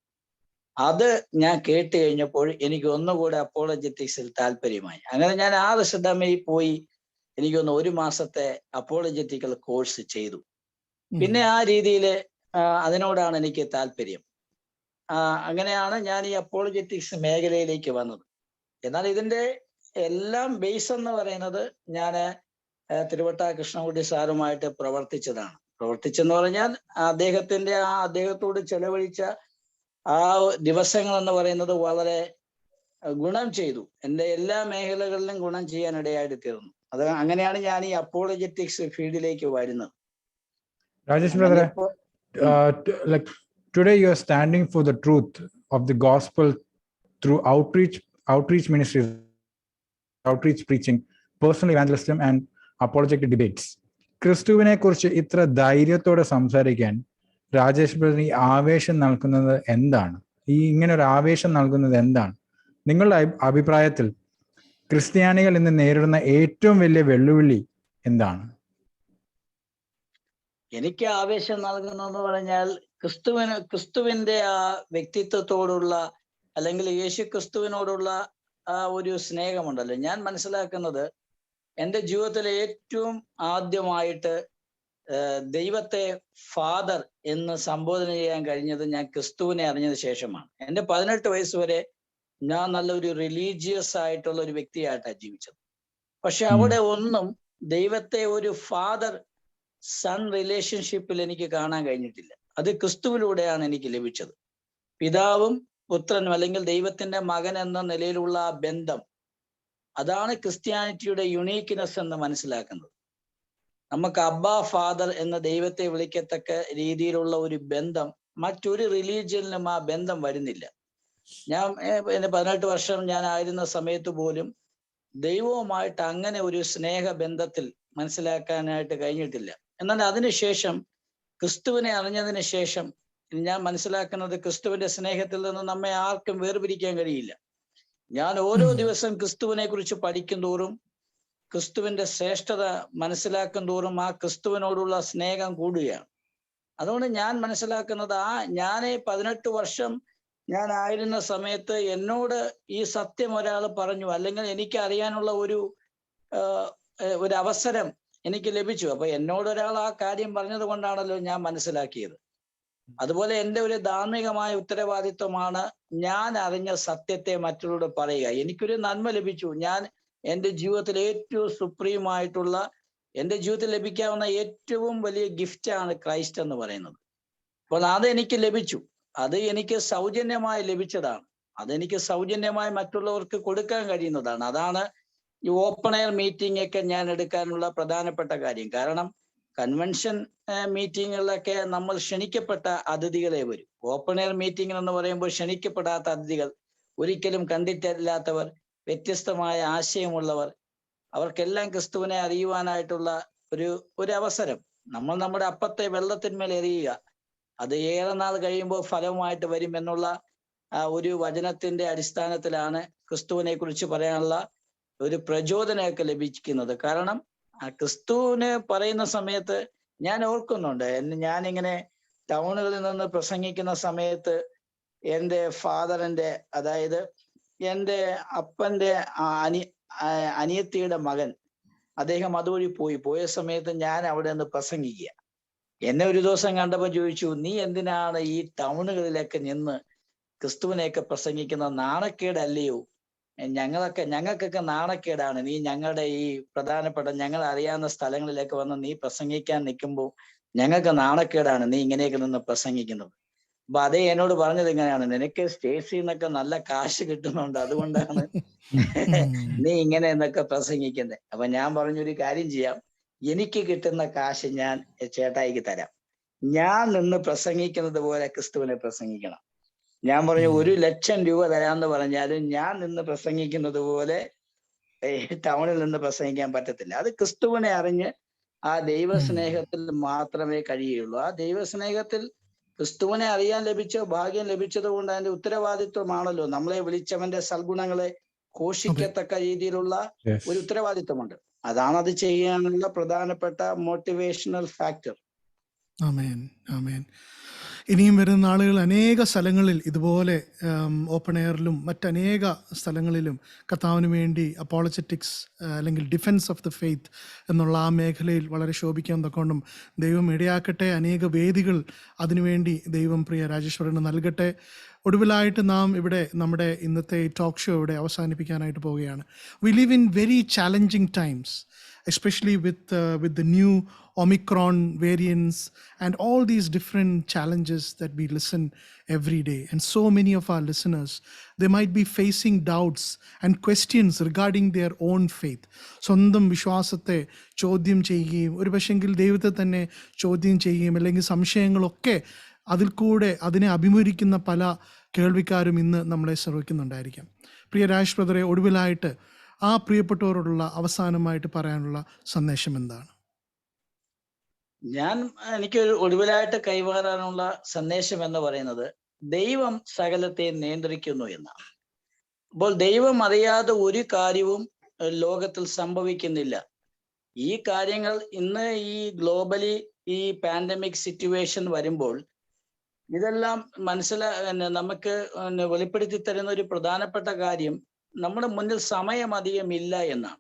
അത് ഞാൻ കേട്ട് കഴിഞ്ഞപ്പോൾ എനിക്ക് ഒന്നുകൂടെ അപ്പോളജറ്റിക്സിൽ താല്പര്യമായി. അങ്ങനെ ഞാൻ 6 ശതമാനം പോയി എനിക്കൊന്ന് 1 മാസത്തെ അപ്പോളജറ്റിക്കൽ കോഴ്സ് ചെയ്തു. പിന്നെ ആ രീതിയിൽ അതിനോടാണ് എനിക്ക് താല്പര്യം. അങ്ങനെയാണ് ഞാൻ ഈ അപ്പോളജറ്റിക്സ് മേഖലയിലേക്ക് വന്നത്. എന്നാൽ ഇതിന്റെ എല്ലാം ബേസ് എന്ന് പറയുന്നത് ഞാൻ തിരുവട്ട കൃഷ്ണൻകുട്ടി സാറുമായിട്ട് പ്രവർത്തിച്ചെന്ന് പറഞ്ഞാൽ അദ്ദേഹത്തോട് ചെലവഴിച്ച ആ ദിവസങ്ങൾ എന്ന് പറയുന്നത് വളരെ ഗുണം ചെയ്തു. എൻ്റെ എല്ലാ മേഖലകളിലും ഗുണം ചെയ്യാൻ ഇടയായിട്ട് തീർന്നു. അങ്ങനെയാണ് ഞാൻ ഈ അപ്പോളജറ്റിക്സ് ഫീൽഡിലേക്ക് വരുന്നത്. Rajesh brother, like today you are standing for the truth of the gospel through outreach ministries, outreach preaching, personal evangelism and apologetic debates. ക്രിസ്തുവിനെ കുറിച്ച് ഇത്ര ധൈര്യത്തോടെ സംസാരിക്കാൻ രാജേഷ് ബ്രദറിന് ഈ ആവേശം നൽകുന്നത് എന്താണ്? ഇങ്ങനെ ഒരു ആവേശം നൽകുന്നത് എന്താണ്? നിങ്ങളുടെ അഭിപ്രായത്തിൽ ക്രിസ്ത്യാനികൾ ഇന്ന് നേരിടുന്ന ഏറ്റവും വലിയ വെല്ലുവിളി എന്താണ്? എനിക്ക് ആവേശം നൽകുന്നതെന്ന് പറഞ്ഞാൽ ക്രിസ്തുവിന്റെ ആ വ്യക്തിത്വത്തോടുള്ള അല്ലെങ്കിൽ യേശു ക്രിസ്തുവിനോടുള്ള ആ ഒരു സ്നേഹമുണ്ടല്ലോ. ഞാൻ മനസ്സിലാക്കുന്നത് എൻ്റെ ജീവിതത്തിൽ ഏറ്റവും ആദ്യമായിട്ട് ദൈവത്തെ ഫാദർ എന്ന് സംബോധന ചെയ്യാൻ കഴിഞ്ഞത് ഞാൻ ക്രിസ്തുവിനെ അറിഞ്ഞതിന് ശേഷമാണ്. എൻ്റെ 18 വയസ്സ് വരെ ഞാൻ നല്ലൊരു റിലീജിയസ് ആയിട്ടുള്ള ഒരു വ്യക്തിയായിട്ടാണ് ജീവിച്ചത്. പക്ഷെ അവിടെ ഒന്നും ദൈവത്തെ ഒരു ഫാദർ സൺ റിലേഷൻഷിപ്പിൽ എനിക്ക് കാണാൻ കഴിഞ്ഞിട്ടില്ല. അത് ക്രിസ്തുവിലൂടെയാണ് എനിക്ക് ലഭിച്ചത്. പിതാവും പുത്രനും അല്ലെങ്കിൽ ദൈവത്തിന്റെ മകൻ എന്ന നിലയിലുള്ള ആ ബന്ധം, അതാണ് ക്രിസ്ത്യാനിറ്റിയുടെ യുണീക്ക്നെസ് എന്ന് മനസ്സിലാക്കുന്നത്. നമുക്ക് അബ്ബാ ഫാദർ എന്ന ദൈവത്തെ വിളിക്കത്തക്ക രീതിയിലുള്ള ഒരു ബന്ധം മറ്റൊരു റിലീജിയനിലും ആ ബന്ധം വരുന്നില്ല. ഞാൻ എൻ്റെ 18 വർഷം ഞാൻ ആയിരുന്ന സമയത്ത് പോലും ദൈവവുമായിട്ട് അങ്ങനെ ഒരു സ്നേഹബന്ധത്തിൽ മനസ്സിലാക്കാനായിട്ട് കഴിഞ്ഞിട്ടില്ല. എന്നാൽ അതിനുശേഷം ക്രിസ്തുവിനെ അറിഞ്ഞതിന് ശേഷം ഞാൻ മനസ്സിലാക്കുന്നത് ക്രിസ്തുവിന്റെ സ്നേഹത്തിൽ നിന്ന് നമ്മെ ആർക്കും വേർപിരിക്കാൻ കഴിയില്ല. ഞാൻ ഓരോ ദിവസം ക്രിസ്തുവിനെ കുറിച്ച് പഠിക്കും തോറും ക്രിസ്തുവിന്റെ ശ്രേഷ്ഠത മനസ്സിലാക്കും തോറും ആ ക്രിസ്തുവിനോടുള്ള സ്നേഹം കൂടുകയാണ്. അതുകൊണ്ട് ഞാൻ മനസ്സിലാക്കുന്നത് ഞാൻ 18 വർഷം ഞാൻ ആയിരുന്ന സമയത്ത് എന്നോട് ഈ സത്യം ഒരാൾ പറഞ്ഞു, അല്ലെങ്കിൽ എനിക്ക് അറിയാനുള്ള ഒരു അവസരം എനിക്ക് ലഭിച്ചു. അപ്പൊ എന്നോട് ഒരാൾ ആ കാര്യം പറഞ്ഞത് കൊണ്ടാണല്ലോ ഞാൻ മനസ്സിലാക്കിയത്. അതുപോലെ എൻ്റെ ഒരു ധാർമ്മികമായ ഉത്തരവാദിത്വമാണ് ഞാൻ അറിഞ്ഞ സത്യത്തെ മറ്റുള്ളവരോട് പറയുക. എനിക്കൊരു നന്മ ലഭിച്ചു. ഞാൻ എൻ്റെ ജീവിതത്തിൽ ഏറ്റവും സുപ്രീമായിട്ടുള്ള, എൻ്റെ ജീവിതത്തിൽ ലഭിക്കാവുന്ന ഏറ്റവും വലിയ ഗിഫ്റ്റാണ് ക്രൈസ്റ്റ് എന്ന് പറയുന്നത്. അപ്പോൾ അതെനിക്ക് ലഭിച്ചു. അത് എനിക്ക് സൗജന്യമായി ലഭിച്ചതാണ്. അതെനിക്ക് സൗജന്യമായി മറ്റുള്ളവർക്ക് കൊടുക്കാൻ കഴിയുന്നതാണ്. അതാണ് ഈ ഓപ്പൺ എയർ മീറ്റിംഗ് ഒക്കെ ഞാൻ എടുക്കാനുള്ള പ്രധാനപ്പെട്ട കാര്യം. കാരണം കൺവെൻഷൻ മീറ്റിങ്ങുകളിലൊക്കെ നമ്മൾ ക്ഷണിക്കപ്പെട്ട അതിഥികളെ വരും. ഓപ്പൺ എയർ മീറ്റിംഗ് എന്ന് പറയുമ്പോൾ ക്ഷണിക്കപ്പെടാത്ത അതിഥികൾ, ഒരിക്കലും കണ്ടിട്ടില്ലാത്തവർ, വ്യത്യസ്തമായ ആശയമുള്ളവർ, അവർക്കെല്ലാം ക്രിസ്തുവിനെ അറിയുവാനായിട്ടുള്ള ഒരു അവസരം. നമ്മൾ നമ്മുടെ അപ്പത്തെ വെള്ളത്തിന്മേൽ എറിയുക, അത് ഏറെ നാൾ കഴിയുമ്പോൾ ഫലമായിട്ട് വരും എന്നുള്ള ഒരു വചനത്തിന്റെ അടിസ്ഥാനത്തിലാണ് ക്രിസ്തുവിനെ കുറിച്ച് പറയാനുള്ള ഒരു പ്രചോദനമൊക്കെ ലഭിക്കുന്നത്. കാരണം ആ ക്രിസ്തുവിനെ പറയുന്ന സമയത്ത് ഞാൻ ഓർക്കുന്നുണ്ട്, ഞാനിങ്ങനെ ടൗണുകളിൽ നിന്ന് പ്രസംഗിക്കുന്ന സമയത്ത് എൻ്റെ ഫാദറിന്റെ, അതായത് എൻ്റെ അപ്പൻ്റെ അനിയത്തിയുടെ മകൻ, അദ്ദേഹം അതുവഴി പോയ സമയത്ത് ഞാൻ അവിടെ നിന്ന് പ്രസംഗിക്കുക. എന്നെ ഒരു ദിവസം കണ്ടപ്പോൾ ചോദിച്ചു, നീ എന്തിനാണ് ഈ ടൗണുകളിലൊക്കെ നിന്ന് ക്രിസ്തുവിനെയൊക്കെ പ്രസംഗിക്കുന്ന? നാണക്കേടല്ലയോ? ഞങ്ങൾക്കൊക്കെ നാണക്കേടാണ്. നീ ഞങ്ങളുടെ ഈ പ്രധാനപ്പെട്ട ഞങ്ങൾ അറിയാവുന്ന സ്ഥലങ്ങളിലേക്ക് വന്ന് നീ പ്രസംഗിക്കാൻ നിൽക്കുമ്പോൾ ഞങ്ങൾക്ക് നാണക്കേടാണ് നീ ഇങ്ങനെയൊക്കെ നിന്ന് പ്രസംഗിക്കുന്നത്. അപ്പൊ അതേ എന്നോട് പറഞ്ഞത് ഇങ്ങനെയാണ്, നിനക്ക് സ്റ്റേജിൽ നിന്നൊക്കെ നല്ല കാശ് കിട്ടുന്നുണ്ട്, അതുകൊണ്ടാണ് നീ ഇങ്ങനെ എന്നൊക്കെ പ്രസംഗിക്കുന്നത്. അപ്പൊ ഞാൻ പറഞ്ഞൊരു കാര്യം ചെയ്യാം, എനിക്ക് കിട്ടുന്ന കാശ് ഞാൻ ചേട്ടായിക്ക് തരാം. ഞാൻ നിന്ന് പ്രസംഗിക്കുന്നത് പോലെ ക്രിസ്തുവിനെ പ്രസംഗിക്കണം. ഞാൻ പറഞ്ഞു 1,00,000 രൂപ തരാമെന്ന് പറഞ്ഞാലും ഞാൻ നിന്ന് പ്രസംഗിക്കുന്നത് പോലെ ടൗണിൽ നിന്ന് പ്രസംഗിക്കാൻ പറ്റത്തില്ല. അത് ക്രിസ്തുവിനെ അറിഞ്ഞ് ആ ദൈവസ്നേഹത്തിൽ മാത്രമേ കഴിയുള്ളൂ. ആ ദൈവസ്നേഹത്തിൽ ക്രിസ്തുവിനെ അറിയാൻ ലഭിച്ച ഭാഗ്യം ലഭിച്ചത് കൊണ്ട് അതിന്റെ ഉത്തരവാദിത്വമാണല്ലോ നമ്മളെ വിളിച്ചവന്റെ സൽഗുണങ്ങളെ ഘോഷിക്കത്തക്ക രീതിയിലുള്ള ഒരു ഉത്തരവാദിത്വമുണ്ട്. അതാണ് അത് ചെയ്യാനുള്ള പ്രധാനപ്പെട്ട മോട്ടിവേഷണൽ ഫാക്ടർ. ആമേൻ, ആമേൻ. ഇനിയും വരുന്ന നാളുകൾ അനേക സ്ഥലങ്ങളിൽ ഇതുപോലെ ഓപ്പൺ എയറിലും മറ്റനേക സ്ഥലങ്ങളിലും കർത്താവിന് വേണ്ടി അപ്പോളജറ്റിക്സ് അല്ലെങ്കിൽ ഡിഫെൻസ് ഓഫ് ദ ഫെയ്ത്ത് എന്നുള്ള ആ മേഖലയിൽ വളരെ ശോഭിക്കാൻ തക്കൊണ്ടും ദൈവം ഇടയാക്കട്ടെ. അനേക വേദികൾ അതിനുവേണ്ടി ദൈവം പ്രിയ രാജേശ്വരന് നൽകട്ടെ. ഒടുവിലായിട്ട് നാം ഇവിടെ നമ്മുടെ ഇന്നത്തെ ടോക്ക് ഷോ ഇവിടെ അവസാനിപ്പിക്കാനായിട്ട് പോവുകയാണ്. We live in very challenging times, especially with the new Omicron variants and all these different challenges that we listen every day. And so many of our listeners, they might be facing doubts and questions regarding their own faith. സ്വന്തം വിശ്വാസത്തെ ചോദ്യം ചെയ്യുകയും ഒരു പക്ഷെങ്കിൽ ദൈവത്തെ തന്നെ ചോദ്യം ചെയ്യുകയും അല്ലെങ്കിൽ സംശയങ്ങളൊക്കെ അതിൽ കൂടെ അതിനെ അഭിമുഖീകരിക്കുന്ന പല കേൾവിക്കാരും ഇന്ന് നമ്മളെ ശ്രവിക്കുന്നുണ്ടായിരിക്കാം. പ്രിയ രാജേഷ് ബ്രദറെ, ഒടുവിലായിട്ട് ആ പ്രിയപ്പെട്ടവരോടുള്ള അവസാനമായിട്ട് പറയാനുള്ള സന്ദേശം എന്താണ്? എനിക്ക് ഒടുവിലായിട്ട് കൈമാറാനുള്ള സന്ദേശം എന്ന് പറയുന്നത് ദൈവം സകലത്തെ നിയന്ത്രിക്കുന്നു എന്നാണ്. അപ്പോൾ ദൈവം അറിയാതെ ഒരു കാര്യവും ലോകത്തിൽ സംഭവിക്കുന്നില്ല. ഈ കാര്യങ്ങൾ ഇന്ന് ഈ ഗ്ലോബലി ഈ പാൻഡമിക് സിറ്റുവേഷൻ വരുമ്പോൾ ഇതെല്ലാം നമുക്ക് വെളിപ്പെടുത്തി തരുന്ന ഒരു പ്രധാനപ്പെട്ട കാര്യം നമ്മുടെ മുന്നിൽ സമയം അധികം ഇല്ല എന്നാണ്.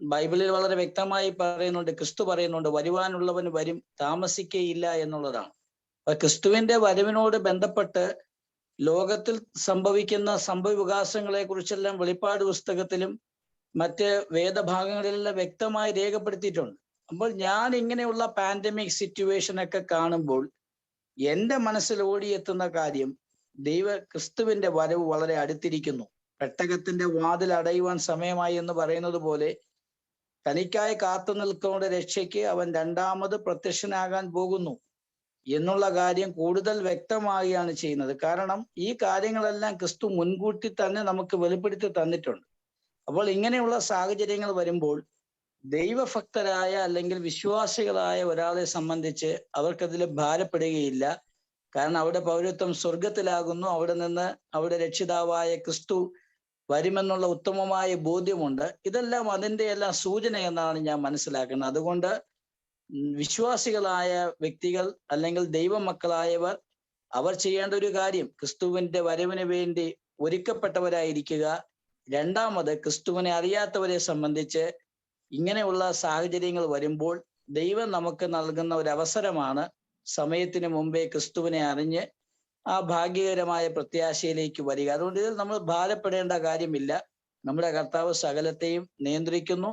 ബൈബിളിൽ വളരെ വ്യക്തമായി പറയുന്നുണ്ട്, ക്രിസ്തു പറയുന്നുണ്ട്, വരുവാനുള്ളവൻ വരും, താമസിക്കയില്ല എന്നുള്ളതാണ്. അപ്പൊ ക്രിസ്തുവിന്റെ വരവിനോട് ബന്ധപ്പെട്ട് ലോകത്തിൽ സംഭവിക്കുന്ന സംഭവവികാസങ്ങളെ കുറിച്ചെല്ലാം വെളിപ്പാട് പുസ്തകത്തിലും മറ്റ് വേദഭാഗങ്ങളിലെല്ലാം വ്യക്തമായി രേഖപ്പെടുത്തിയിട്ടുണ്ട്. അപ്പോൾ ഞാൻ ഇങ്ങനെയുള്ള പാൻഡമിക് സിറ്റുവേഷനൊക്കെ കാണുമ്പോൾ എൻ്റെ മനസ്സിൽ ഓടിയെത്തുന്ന കാര്യം ക്രിസ്തുവിന്റെ വരവ് വളരെ അടുത്തിരിക്കുന്നു. പെട്ടകത്തിന്റെ വാതിൽ അടയുവാൻ സമയമായി എന്ന് പറയുന്നത് പോലെ തനിക്കായി കാത്തു നിൽക്കുന്ന രക്ഷയ്ക്ക് അവൻ രണ്ടാമത് പ്രത്യക്ഷനാകാൻ പോകുന്നു എന്നുള്ള കാര്യം കൂടുതൽ വ്യക്തമാവുകയാണ് ചെയ്യുന്നത്. കാരണം ഈ കാര്യങ്ങളെല്ലാം ക്രിസ്തു മുൻകൂട്ടി തന്നെ നമുക്ക് വെളിപ്പെടുത്തി തന്നിട്ടുണ്ട്. അപ്പോൾ ഇങ്ങനെയുള്ള സാഹചര്യങ്ങൾ വരുമ്പോൾ ദൈവഭക്തരായ അല്ലെങ്കിൽ വിശ്വാസികളായ ഒരാളെ സംബന്ധിച്ച് അവർക്കതിൽ ഭാരപ്പെടുകയില്ല. കാരണം അവിടെ പൗരത്വം സ്വർഗത്തിലാകുന്നു. അവിടെ നിന്ന് അവിടെ രക്ഷിതാവായ ക്രിസ്തു വരുമെന്നുള്ള ഉത്തമമായ ബോധ്യമുണ്ട്. ഇതെല്ലാം അതിൻ്റെ എല്ലാം സൂചന എന്നാണ് ഞാൻ മനസ്സിലാക്കുന്നത്. അതുകൊണ്ട് വിശ്വാസികളായ വ്യക്തികൾ അല്ലെങ്കിൽ ദൈവമക്കളായവർ അവർ ചെയ്യേണ്ട ഒരു കാര്യം ക്രിസ്തുവിന്റെ വരവിന് വേണ്ടി ഒരുക്കപ്പെട്ടവരായിരിക്കുക. രണ്ടാമത് ക്രിസ്തുവിനെ അറിയാത്തവരെ സംബന്ധിച്ച് ഇങ്ങനെയുള്ള സാഹചര്യങ്ങൾ വരുമ്പോൾ ദൈവം നമുക്ക് നൽകുന്ന ഒരു അവസരമാണ് സമയത്തിന് മുമ്പേ ക്രിസ്തുവിനെ അറിഞ്ഞ് ആ ഭാഗ്യകരമായ പ്രത്യാശയിലേക്ക് വരിക. അതുകൊണ്ട് ഇതിൽ നമ്മൾ ഭാരപ്പെടേണ്ട കാര്യമില്ല. നമ്മുടെ കർത്താവ് സകലത്തെയും നിയന്ത്രിക്കുന്നു.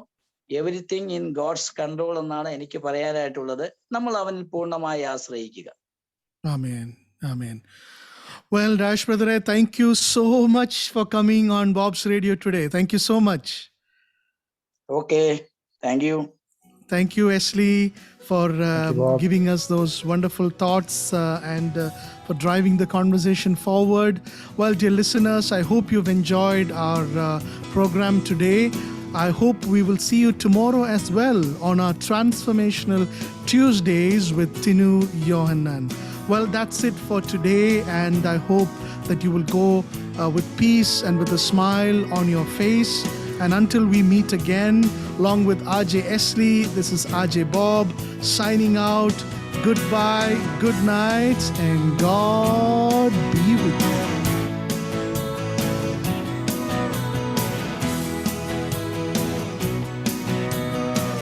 എവരിത്തിങ് ഇൻ ഗോഡ്സ് കൺട്രോൾ എന്നാണ് എനിക്ക് പറയാനായിട്ടുള്ളത്. നമ്മൾ അവനിൽ പൂർണ്ണമായി ആശ്രയിക്കുക. ആമേൻ, ആമേൻ. Well, Rajesh brother, thank you so much for coming on Bob's Radio today. Thank you so much. Okay, thank you. Thank you, Wesley, for giving us those wonderful thoughts and for driving the conversation forward. Well, dear listeners, I hope you've enjoyed our program today. I hope we will see you tomorrow as well on our Transformational Tuesdays with Tinu Yohanan. Well, that's it for today, and I hope that you will go with peace and with a smile on your face. And until we meet again, along with RJ Esley, this is RJ Bob signing out. Goodbye, good night, and God